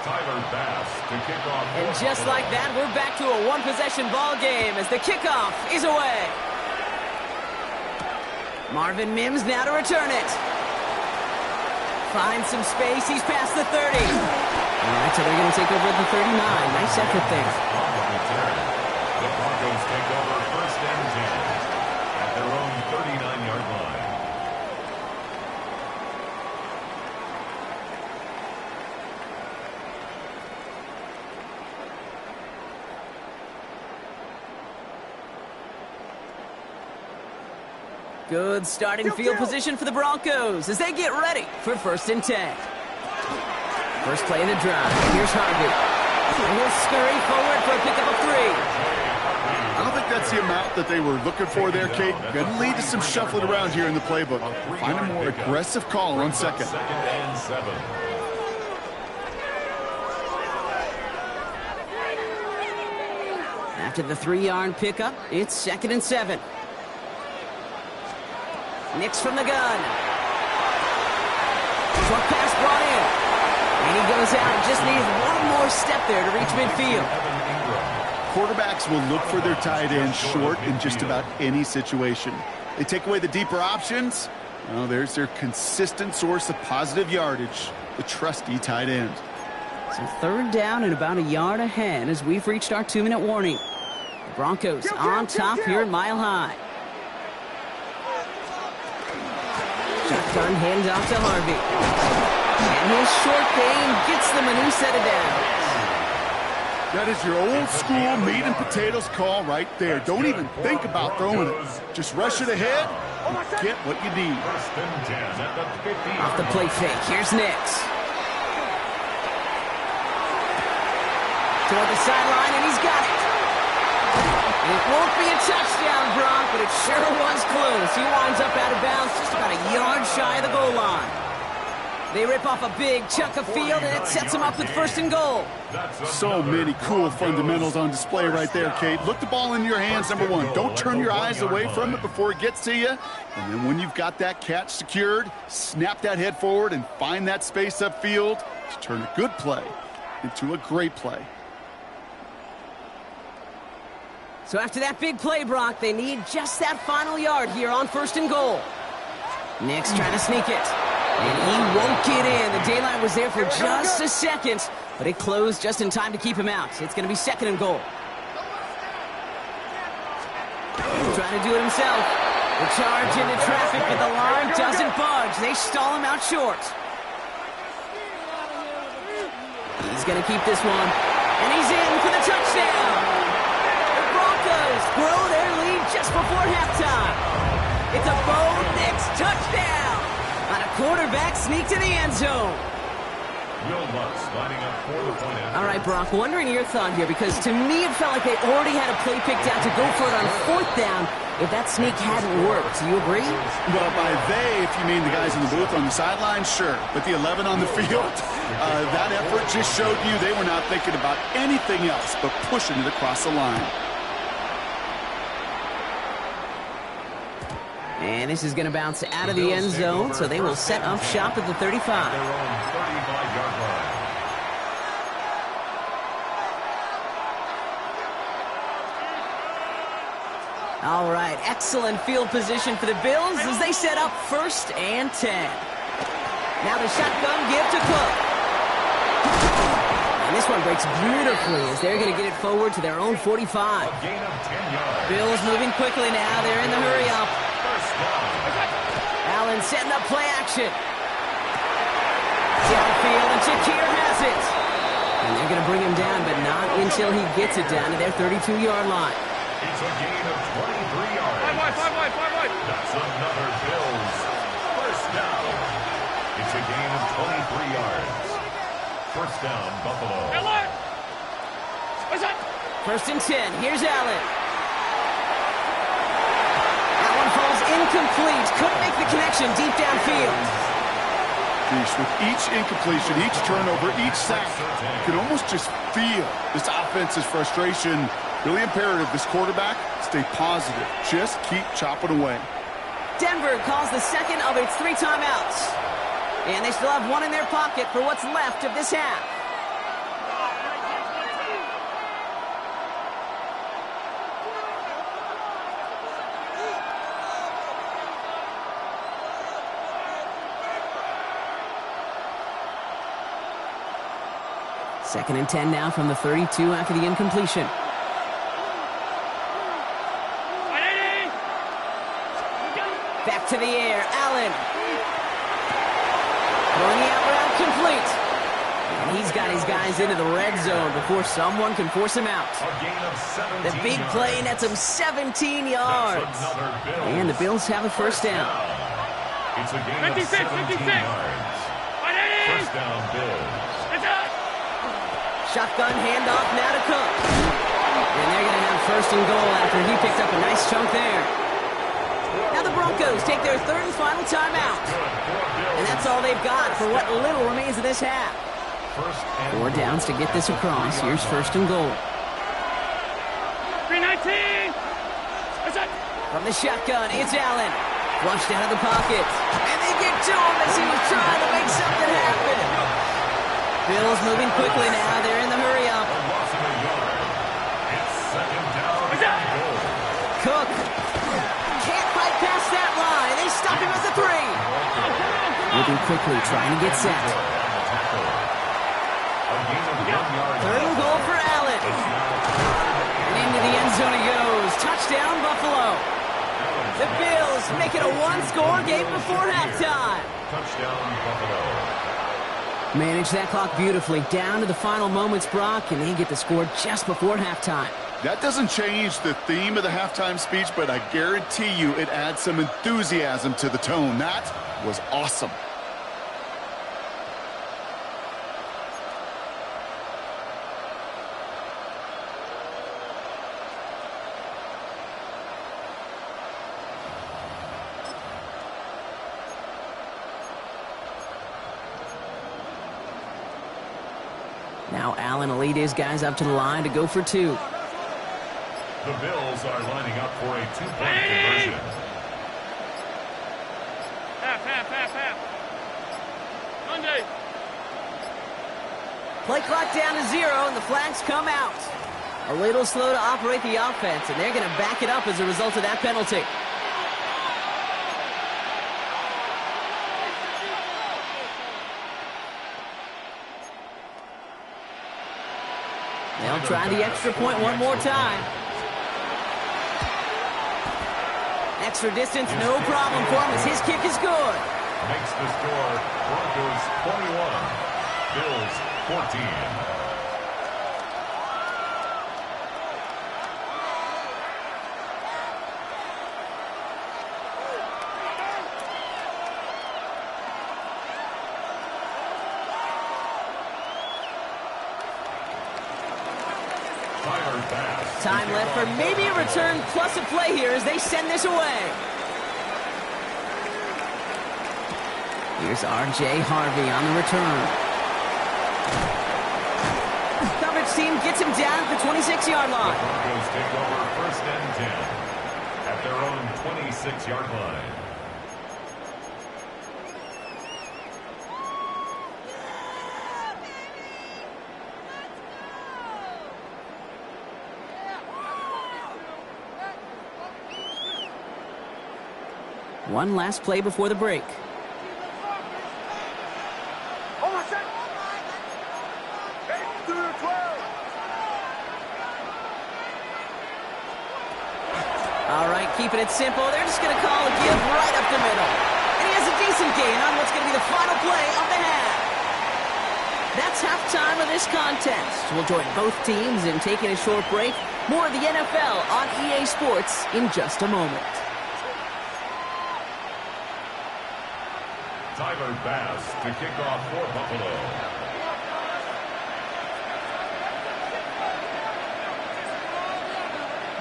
Speaker 1: Tyler Bass to kick off.
Speaker 9: And just like that, we're back to a one-possession ball game as the kickoff is away. Marvin Mims now to return it. Finds some space. He's past the 30. All right, so they're going to take over at the 39. Nice effort there.
Speaker 1: The Broncos take over 1st and 10 at their own 39-yard line.
Speaker 9: Good starting field position for the Broncos as they get ready for 1st and 10. First play of the drive. Here's Harvey. And he'll scurry forward for a pickup of 3.
Speaker 10: I don't think that's the amount that they were looking for there, Kate. Going to lead to some shuffling around here in the playbook. Find a more aggressive call on 2nd.
Speaker 1: 2nd and 7.
Speaker 9: After the 3-yard pickup, it's 2nd and 7. Nix from the gun. Short pass brought in. And he goes out. Just needs one more step there to reach midfield.
Speaker 10: Quarterbacks will look for their tight end short in just about any situation. They take away the deeper options. Well, there's their consistent source of positive yardage, the trusty tight end.
Speaker 9: So 3rd down and about a yard ahead as we've reached our 2-minute warning. The Broncos on top here at Mile High. Shotgun handoff to Harvey. And his short game gets them a new set of downs.
Speaker 10: That is your old school meat and potatoes call right there. Don't even think about throwing it. Just rush it ahead and get what you need.
Speaker 1: 1st and 10 at the 50.
Speaker 9: Off the play fake. Here's Nix. Toward the sideline, and he's got it. It won't be a touchdown, Brock, but it sure was close. He winds up out of bounds just about a yard shy of the goal line. They rip off a big chunk of field, and it sets them up with 1st and goal.
Speaker 10: So many cool fundamentals on display right there, Kate. Look the ball in your hands, number 1. Don't turn your eyes away from it before it gets to you. And then when you've got that catch secured, snap that head forward and find that space upfield to turn a good play into a great play.
Speaker 9: So after that big play, Brock, they need just that final yard here on 1st and goal. Nix trying to sneak it. And he won't get in. The daylight was there for just a second. But it closed just in time to keep him out. It's going to be 2nd and goal. He's trying to do it himself. The charge into traffic, but the line doesn't budge. They stall him out short. He's going to keep this one. And he's in for the touchdown. The Broncos grow their lead just before halftime. It's a Bo Nix touchdown on a quarterback sneak to the end zone.
Speaker 1: Will Lutz lining up for the point after.
Speaker 9: All right, Brock, wondering your thought here, because to me it felt like they already had a play picked out to go for it on 4th down if that sneak hadn't worked. Do you agree?
Speaker 10: Well, by they, if you mean the guys in the booth on the sideline, sure. But the 11 on the field, that effort just showed you they were not thinking about anything else but pushing it across the line.
Speaker 9: And this is going to bounce out of the end zone, so they will set up shop at the 35.
Speaker 1: Their own 35-yard line.
Speaker 9: All right, excellent field position for the Bills as they set up 1st and 10. Now the shotgun give to Cook. And this one breaks beautifully as they're going to get it forward to their own 45.
Speaker 1: A gain of 10 yards.
Speaker 9: Bills moving quickly now. They're in the hurry up.
Speaker 1: First down.
Speaker 9: Allen setting up play action. Downfield, and Shakir has it. And they're going to bring him down, but not until he gets it down to their 32-yard line.
Speaker 1: It's a gain of 23 yards.
Speaker 3: 5 wide.
Speaker 1: That's another Bills. First down. It's a gain of 23 yards. First down, Buffalo.
Speaker 3: What's that?
Speaker 9: 1st and 10. Here's Allen. That one falls incomplete. Couldn't make the connection deep downfield.
Speaker 10: With each incompletion, each turnover, each sack, you can almost just feel this offense's frustration. Really imperative, this quarterback, stay positive. Just keep chopping away.
Speaker 9: Denver calls the 2nd of its 3 timeouts. And they still have one in their pocket for what's left of this half. Second and 10 now from the 32 after the incompletion. Back to the air, Allen. Throwing the out route complete. And he's got his guys into the red zone before someone can force him out.
Speaker 1: A gain of 17
Speaker 9: The big
Speaker 1: yards.
Speaker 9: play nets him 17 yards.
Speaker 1: That's another Bills.
Speaker 9: And the Bills have a first down.
Speaker 1: It's a gain of 17 yards. First down, Bills.
Speaker 9: Shotgun handoff now to Cook. And they're going to have 1st and goal after he picked up a nice chunk there. Now the Broncos take their 3rd and final timeout. And that's all they've got for what little remains of this half. 4 downs to get this across. Here's 1st and goal.
Speaker 3: 319.
Speaker 9: From the shotgun, it's Allen. Flushed out of the pocket. And they get to him as he was trying to make something happen. Bills moving quickly now. They're in the hurry up.
Speaker 1: It's 2nd down and goal.
Speaker 9: Cook can't fight past that line. They stop him at the 3. Moving quickly, trying to get set. 3rd and goal for Allen. And into the end zone he goes. Touchdown, Buffalo. The Bills make it a 1-score game before halftime.
Speaker 1: Touchdown, Buffalo.
Speaker 9: Manage that clock beautifully. Down to the final moments, Brock, and they get the score just before halftime.
Speaker 10: That doesn't change the theme of the halftime speech, but I guarantee you it adds some enthusiasm to the tone. That was awesome.
Speaker 9: Now Allen will lead his guys up to the line to go for 2.
Speaker 1: The Bills are lining up for a 2-point conversion.
Speaker 3: Half. Monday.
Speaker 9: Play clock down to 0, and the flags come out. A little slow to operate the offense, and they're going to back it up as a result of that penalty. They'll try the extra point one more time. Extra distance, no problem for him as his kick is good.
Speaker 1: Makes the score Broncos 21, Bills 14.
Speaker 9: Time left for maybe a return plus a play here as they send this away. Here's R.J. Harvey on the return. Coverage team gets him down at the 26-yard line.
Speaker 1: The Broncos take over 1st and 10 at their own 26-yard line.
Speaker 9: One last play before the break. All right, keeping it simple. They're just going to call a give right up the middle. And he has a decent gain on what's going to be the final play of the half. That's halftime of this contest. We'll join both teams in taking a short break. More of the NFL on EA Sports in just a moment.
Speaker 1: Tyler Bass to kick off for Buffalo.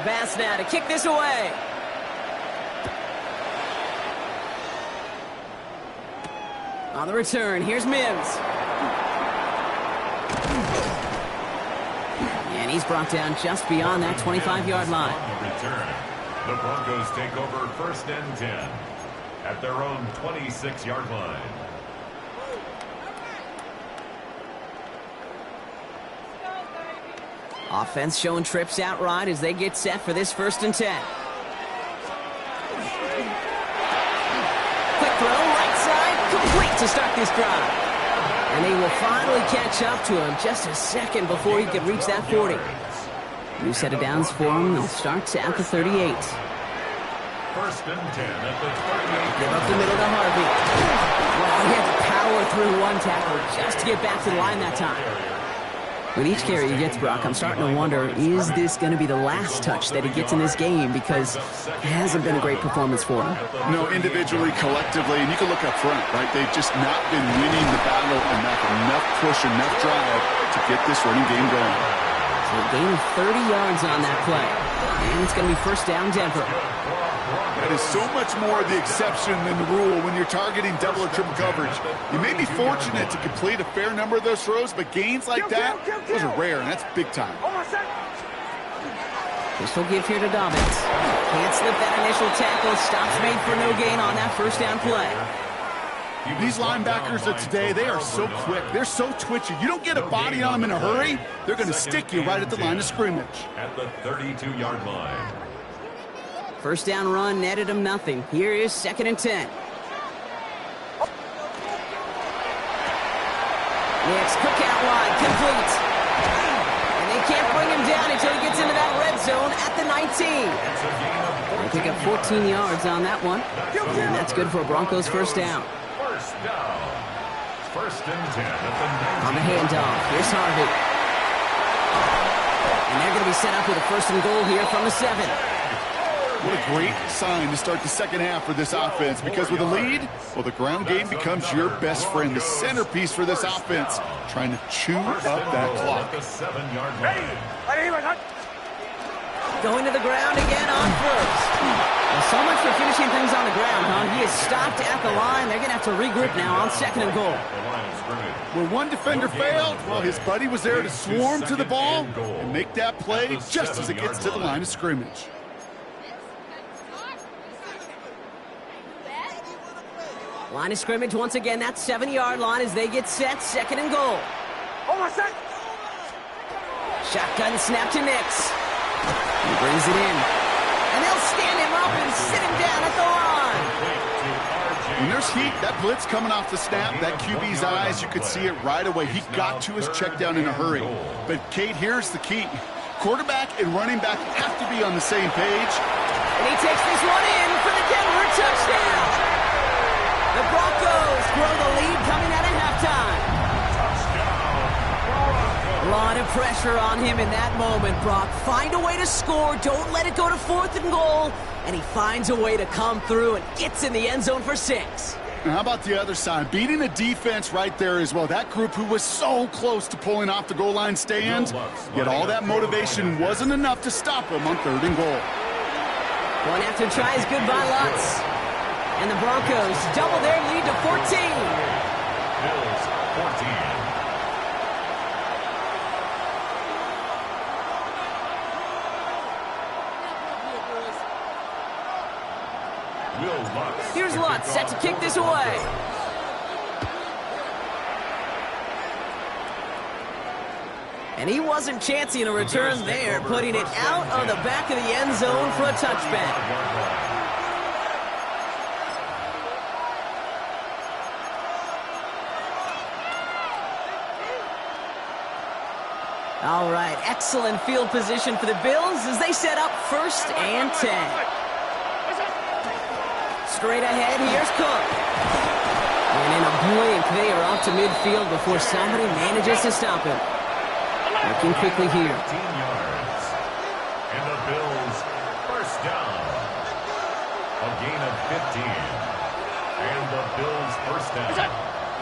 Speaker 9: Bass now to kick this away. On the return, here's Mims. And he's brought down just beyond that 25-yard line.
Speaker 1: On the return, the Broncos take over 1st and 10 at their own 26-yard line.
Speaker 9: Offense showing trips out right as they get set for this 1st and 10. Quick throw, right side, complete to start this drive. And they will finally catch up to him just a second before he could reach that 40. New set of downs for him. They'll start at the 38.
Speaker 1: 1st and 10 at the 38.
Speaker 9: Give up the middle to Harvey. Well, he had to power through one tackle just to get back to the line that time. With each carry he gets, Brock, I'm starting to wonder, is this going to be the last touch that he gets in this game? Because it hasn't been a great performance for him.
Speaker 10: No, individually, collectively, and you can look up front, right? They've just not been winning the battle enough push, enough drive to get this running game going.
Speaker 9: So a gain of 30 yards on that play. And it's going to be 1st down Denver.
Speaker 10: That is so much more the exception than the rule when you're targeting double or triple coverage. You may be fortunate to complete a fair number of those throws, but gains like that, those are rare, and that's big time.
Speaker 9: Pistol give here to Dobbins. Can't slip that initial tackle. Stops made for no gain on that 1st down play.
Speaker 10: These linebackers of today, they are so quick. They're so twitchy. You don't get a body on them in a hurry, they're going to stick you right at the line of scrimmage.
Speaker 1: At the 32-yard line.
Speaker 9: 1st down run netted him nothing. Here is 2nd and 10. Next, cookout line, complete. And they can't bring him down until he gets into that red zone at the 19. They pick up 14 yards on that one. And that's good for a Broncos 1st down.
Speaker 1: 1st down. 1st and 10 at the 19.
Speaker 9: On the handoff, here's Harvey. And they're going to be set up with a 1st and goal here from the 7.
Speaker 10: What a great sign to start the second half for this offense, because with a lead, well, the ground game becomes your best friend, the centerpiece for this offense, trying to chew up that clock.
Speaker 1: The 7-yard line.
Speaker 9: Going to the ground again on 1st. Well, so much for finishing things on the ground, huh? He is stopped at the line. They're going to have to regroup now on 2nd and goal.
Speaker 10: Where one defender failed, well, his buddy was there to swarm to the ball and make that play just as it gets to the line of scrimmage.
Speaker 9: Line of scrimmage once again, that 7-yard line as they get set, 2nd and goal. Shotgun snap to Nix. He brings it in. And they'll stand him up and sit him down at the line.
Speaker 10: When there's heat, that blitz coming off the snap, that QB's eyes, you could see it right away. He got to his check down in a hurry. But, Kate, here's the key. Quarterback and running back have to be on the same page.
Speaker 9: And he takes this one in for the Denver touchdown. The Broncos grow the lead coming out of halftime. A lot of pressure on him in that moment, Brock. Find a way to score. Don't let it go to 4th and goal. And he finds a way to come through and gets in the end zone for 6.
Speaker 10: And how about the other side? Beating the defense right there as well. That group who was so close to pulling off the goal line stand, yet all that motivation wasn't enough to stop him on 3rd and goal.
Speaker 9: One after try is good by Lutz. And the Broncos double their lead to 14.
Speaker 1: Bills 14.
Speaker 9: Here's Lutz set to kick this away. And he wasn't chancing a return there, putting it out of the back of the end zone for a touchback. All right, excellent field position for the Bills as they set up 1st and 10. Straight ahead, here's Cook. And in a blink, they are off to midfield before somebody manages to stop him. Working quickly here.
Speaker 1: 15 yards. And the Bills first down. A gain of 15. And the Bills first down.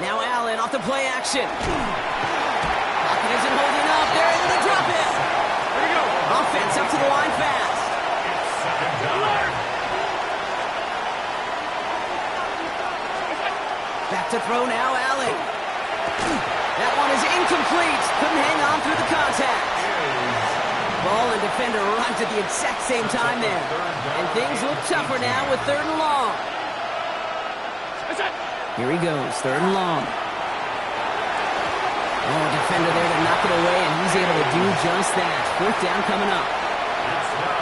Speaker 9: Now Allen off the play action. Pocket isn't holding up. They're able to drop him. There you go. Offense up to the line fast.
Speaker 1: It's 2nd down.
Speaker 9: Back to throw now, Allen. That one is incomplete. Couldn't hang on through the contact. Ball and defender arrived at the exact same time there. And things look tougher now with 3rd and long. Here he goes, 3rd and long. Oh, defender there to knock it away, and he's able to do just that. 4th down coming up.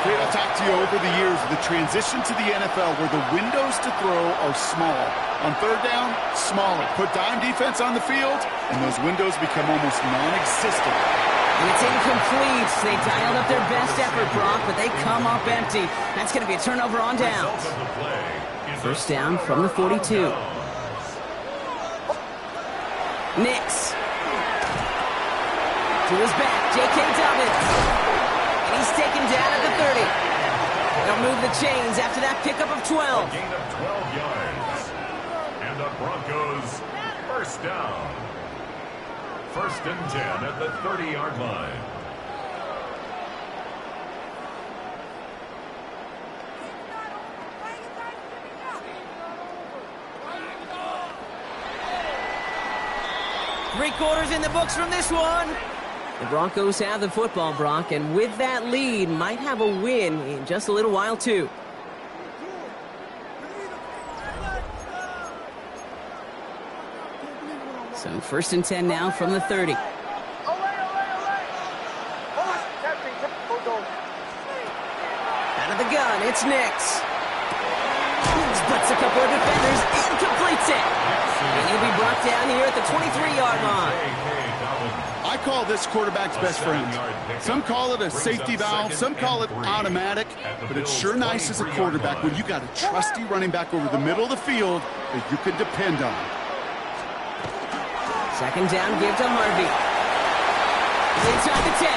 Speaker 10: Great, I'll talk to you over the years of the transition to the NFL where the windows to throw are small. On 3rd down, smaller. Put dime defense on the field, and those windows become almost non-existent.
Speaker 9: And it's incomplete. They dialed up their best effort, Brock, but they come up empty. That's going to be a turnover on downs. 1st down from the 42. Nix. To his back, J.K. Dobbins. And he's taken down at the 30. They'll move the chains after that pickup of 12.
Speaker 1: A gain of 12 yards. And the Broncos first down. 1st and 10 at the 30-yard line.
Speaker 9: Three-quarters in the books from this one. The Broncos have the football, Brock, and with that lead, might have a win in just a little while, too. So 1st and 10 now from the 30. Out of the gun, it's Nix. Splits a couple of defenders and completes it. And he'll be brought down here at the 23-yard line.
Speaker 10: I call this quarterback's best friend. Some call it a safety valve, some call it automatic, but it's sure nice as a quarterback when you got a trusty running back over the middle of the field that you can depend on.
Speaker 9: 2nd down, give to Harvey. Inside the 10.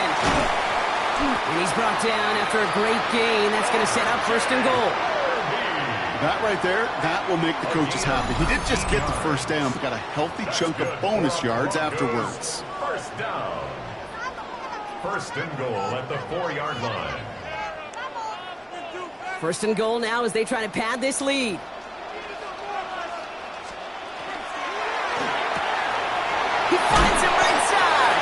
Speaker 9: And he's brought down after a great gain. That's going to set up 1st and goal.
Speaker 10: That right there, that will make the coaches happy. He didn't just get the 1st down, but got a healthy chunk of bonus yards afterwards.
Speaker 1: 1st down. 1st and goal at the 4-yard line.
Speaker 9: 1st and goal now as they try to pad this lead. He finds him right side.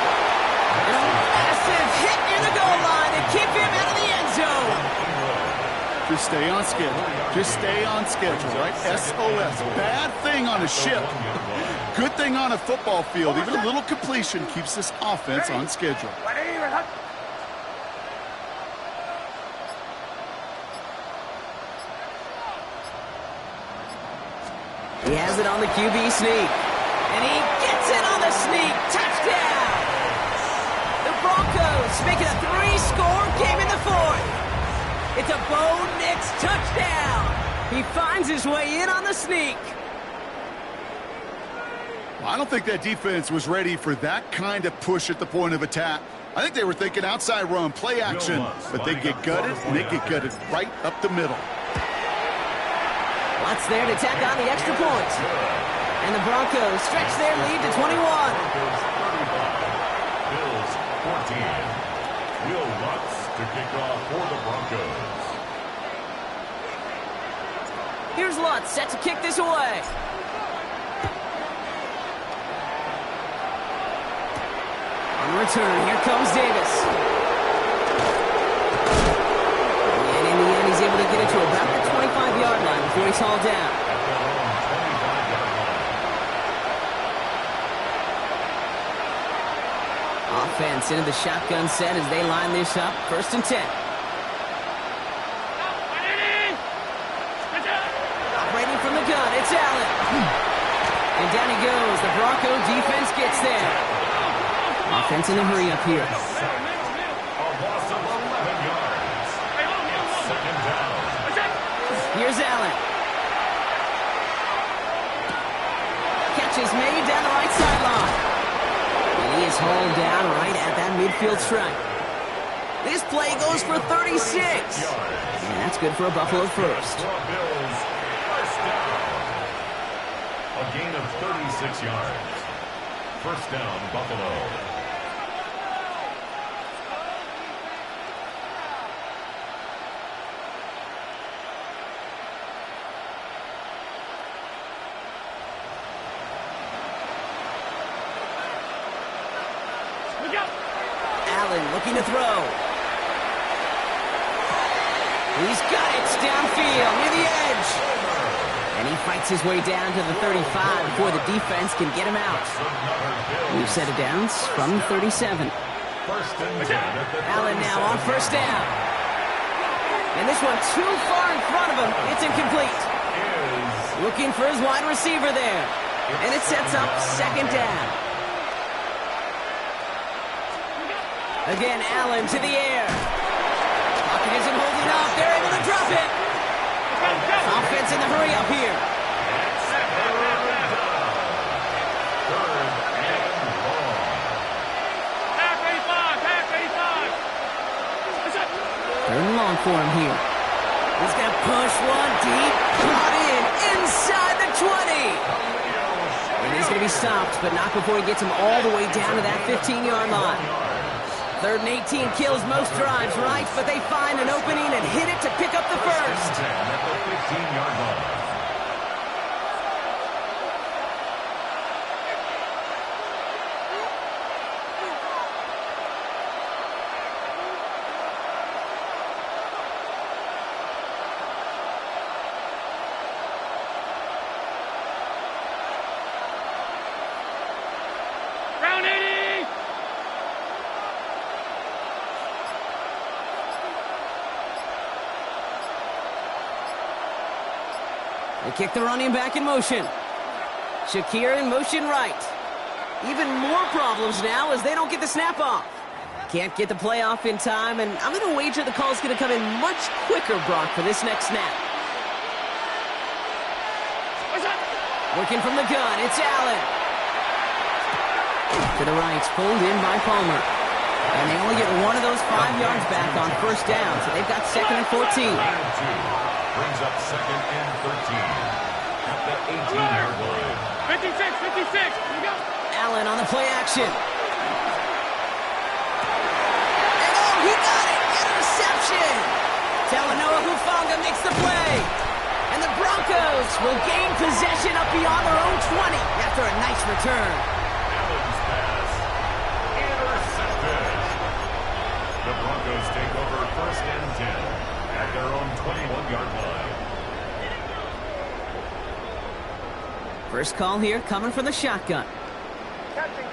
Speaker 9: And a massive hit near the goal line to keep him out of the end zone.
Speaker 10: Just stay on schedule. Just stay on schedule, right? SOS. Bad thing on a ship. Good thing on a football field. Even a little completion keeps this offense on schedule.
Speaker 9: He has it on the QB sneak. And he gets it on the sneak. Touchdown! The Broncos make it a 3-score game in the fourth. It's a Bo Nix touchdown. He finds his way in on the sneak.
Speaker 10: I don't think that defense was ready for that kind of push at the point of attack. I think they were thinking outside run, play action, but they get gutted, and they get gutted right up the middle.
Speaker 9: Lutz there to tack on the extra point. And the Broncos stretch their lead to 21.
Speaker 1: Bills 14. Will Lutz to kick off for the Broncos.
Speaker 9: Here's Lutz set to kick this away. On return, here comes Davis. And in the end, he's able to get it to about the 25-yard line before he's hauled down. Offense into the shotgun set as they line this up. 1st and 10. Operating from the gun, it's Allen. And down he goes. The Bronco defense gets there. Offense in the hurry up here.
Speaker 1: A loss of 11 yards. 2nd down.
Speaker 9: Here's Allen. Catch is made down the right sideline. And he is hauled down right at that midfield stripe. This play goes for 36. And that's good for a Buffalo first.
Speaker 1: Bills, 1st down. A gain of 36 yards. 1st down, Buffalo.
Speaker 9: Allen looking to throw. He's got it downfield near the edge. And he fights his way down to the 35 before the defense can get him out. New set of downs from 37. Allen now on 1st down. And this one too far in front of him. It's incomplete. Looking for his wide receiver there. And it sets up 2nd down. Again, Allen to the air. Pocket isn't holding up. They're able to drop it. Offense in the hurry up here. Third and long for him here. He's going to push one deep. Caught in inside the 20. And he's going to be stopped, but not before he gets him all the way down to that 15-yard line. 3rd and 18 kills most drives, right? But they find an opening and hit it to pick up the first.
Speaker 1: 15-yard line.
Speaker 9: They kick the running back in motion. Shakir in motion right. Even more problems now as they don't get the snap off. Can't get the play off in time, and I'm going to wager the call's going to come in much quicker, Brock, for this next snap. Working from the gun, it's Allen. To the right, pulled in by Palmer. And they only get one of those 5 yards back on 1st down, so they've got 2nd and 14.
Speaker 1: Brings up 2nd and 13 at the 18-yard line.
Speaker 3: 56, 56. Here we go.
Speaker 9: Allen on the play action. And oh, he got it. Interception. Talanoa Hufanga makes the play. And the Broncos will gain possession up beyond their own 20 after a nice return.
Speaker 1: Allen's pass intercepted. The Broncos take over 1st and 10. At their own 21-yard line.
Speaker 9: First call here coming from the shotgun.
Speaker 5: Captain.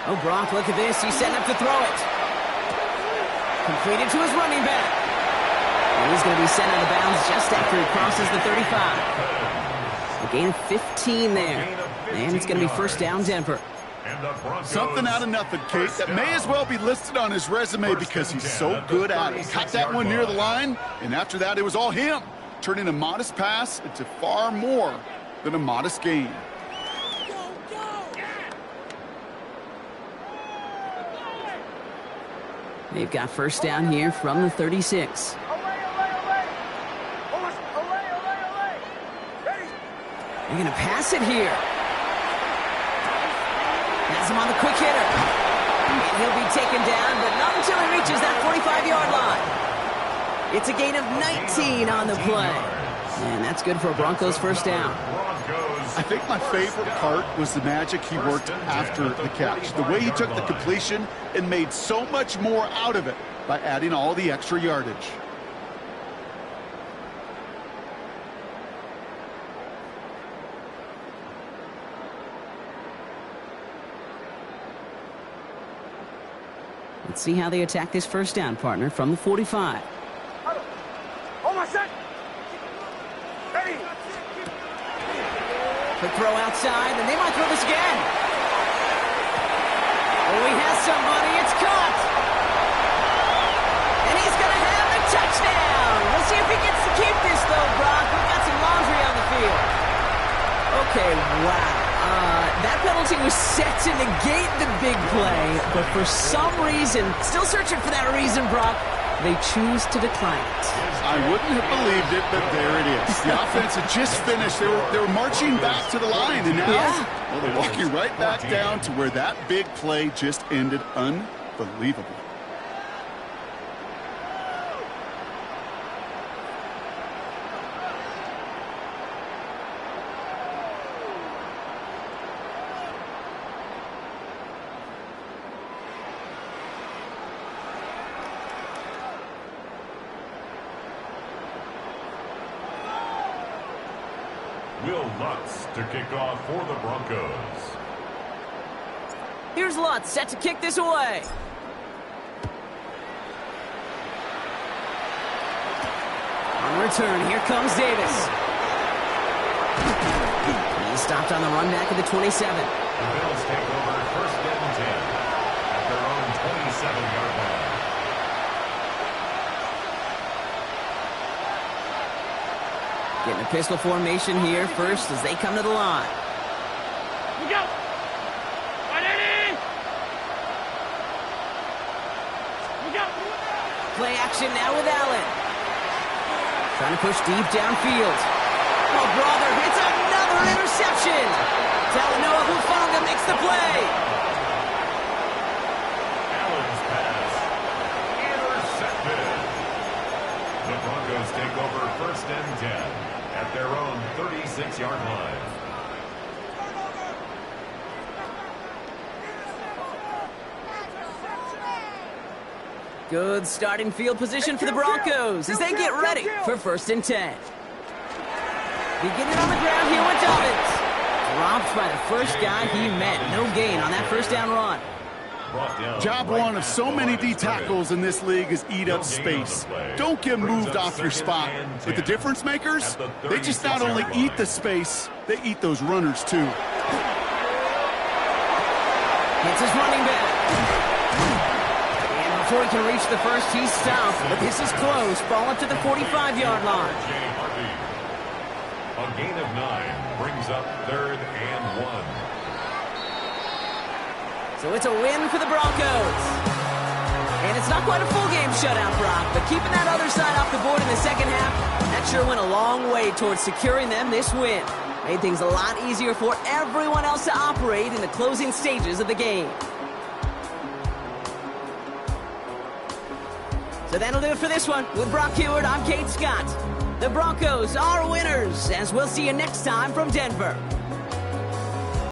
Speaker 9: Oh, Brock, look at this. He's setting up to throw it. Completed to his running back. And he's going to be sent out of bounds just after he crosses the 35. A gain of 15 there. And it's going to be first down, Denver.
Speaker 10: Something out of nothing, Kate. That may as well be listed on his resume because he's so good at it. Caught that one near the line, and after that, it was all him. Turning a modest pass into far more than a modest gain.
Speaker 9: They've got first down here from the 36. They're going to pass it here. Has him on the quick hitter. And he'll be taken down, but not until he reaches that 45-yard line. It's a gain of 19 on the play. And that's good for a Broncos first down.
Speaker 10: I think my favorite part was the magic he worked after the catch. The way he took the completion and made so much more out of it by adding all the extra yardage.
Speaker 9: Let's see how they attack this first down, partner, from the 45.
Speaker 5: Hold my set. Ready.
Speaker 9: Quick throw outside, and they might throw this again. Oh, he has somebody. It's caught. And he's going to have the touchdown. We'll see if he gets to keep this, though, Brock. We've got some laundry on the field. Okay, wow. That penalty was set to negate the big play, but for some reason, still searching for that reason, Brock, they choose to decline it.
Speaker 10: I wouldn't have believed it, but there it is. The offense had just finished. They were marching back to the line, and now well, they're walking right back down to where that big play just ended. Unbelievable.
Speaker 1: Lutz to kick off for the Broncos.
Speaker 9: Here's Lutz set to kick this away. On return, here comes Davis. He's stopped on the run back at the 27.
Speaker 1: The Bills take over first and 10 at their own 27-yard line.
Speaker 9: Getting a pistol formation here first as they come to the line.
Speaker 3: Look out! Ready! Look out!
Speaker 9: Play action now with Allen. Trying to push deep downfield. Oh, brother, it's another interception. Talanoa Hufanga makes the play.
Speaker 1: Allen's pass intercepted. The Broncos take over first and 10 at their own 36-yard line.
Speaker 9: Good starting field position for the Broncos as they get ready for first and 10. Beginning on the ground here with Dobbins. Dropped by the first guy he met. No gain on that first down run.
Speaker 10: Job one of so many D tackles in this league is eat up space. Don't get moved off your spot. But the difference makers, they just not only eat the space, they eat those runners too.
Speaker 9: That's his running back. And before he can reach the first, he's stopped. But this is close. Ball up to the 45-yard line.
Speaker 1: A gain of 9 brings up third and 1.
Speaker 9: So it's a win for the Broncos. And it's not quite a full game shutout, Brock, but keeping that other side off the board in the second half, that sure went a long way towards securing them this win. Made things a lot easier for everyone else to operate in the closing stages of the game. So that'll do it for this one. With Brock Heward, I'm Kate Scott. The Broncos are winners, as we'll see you next time from Denver.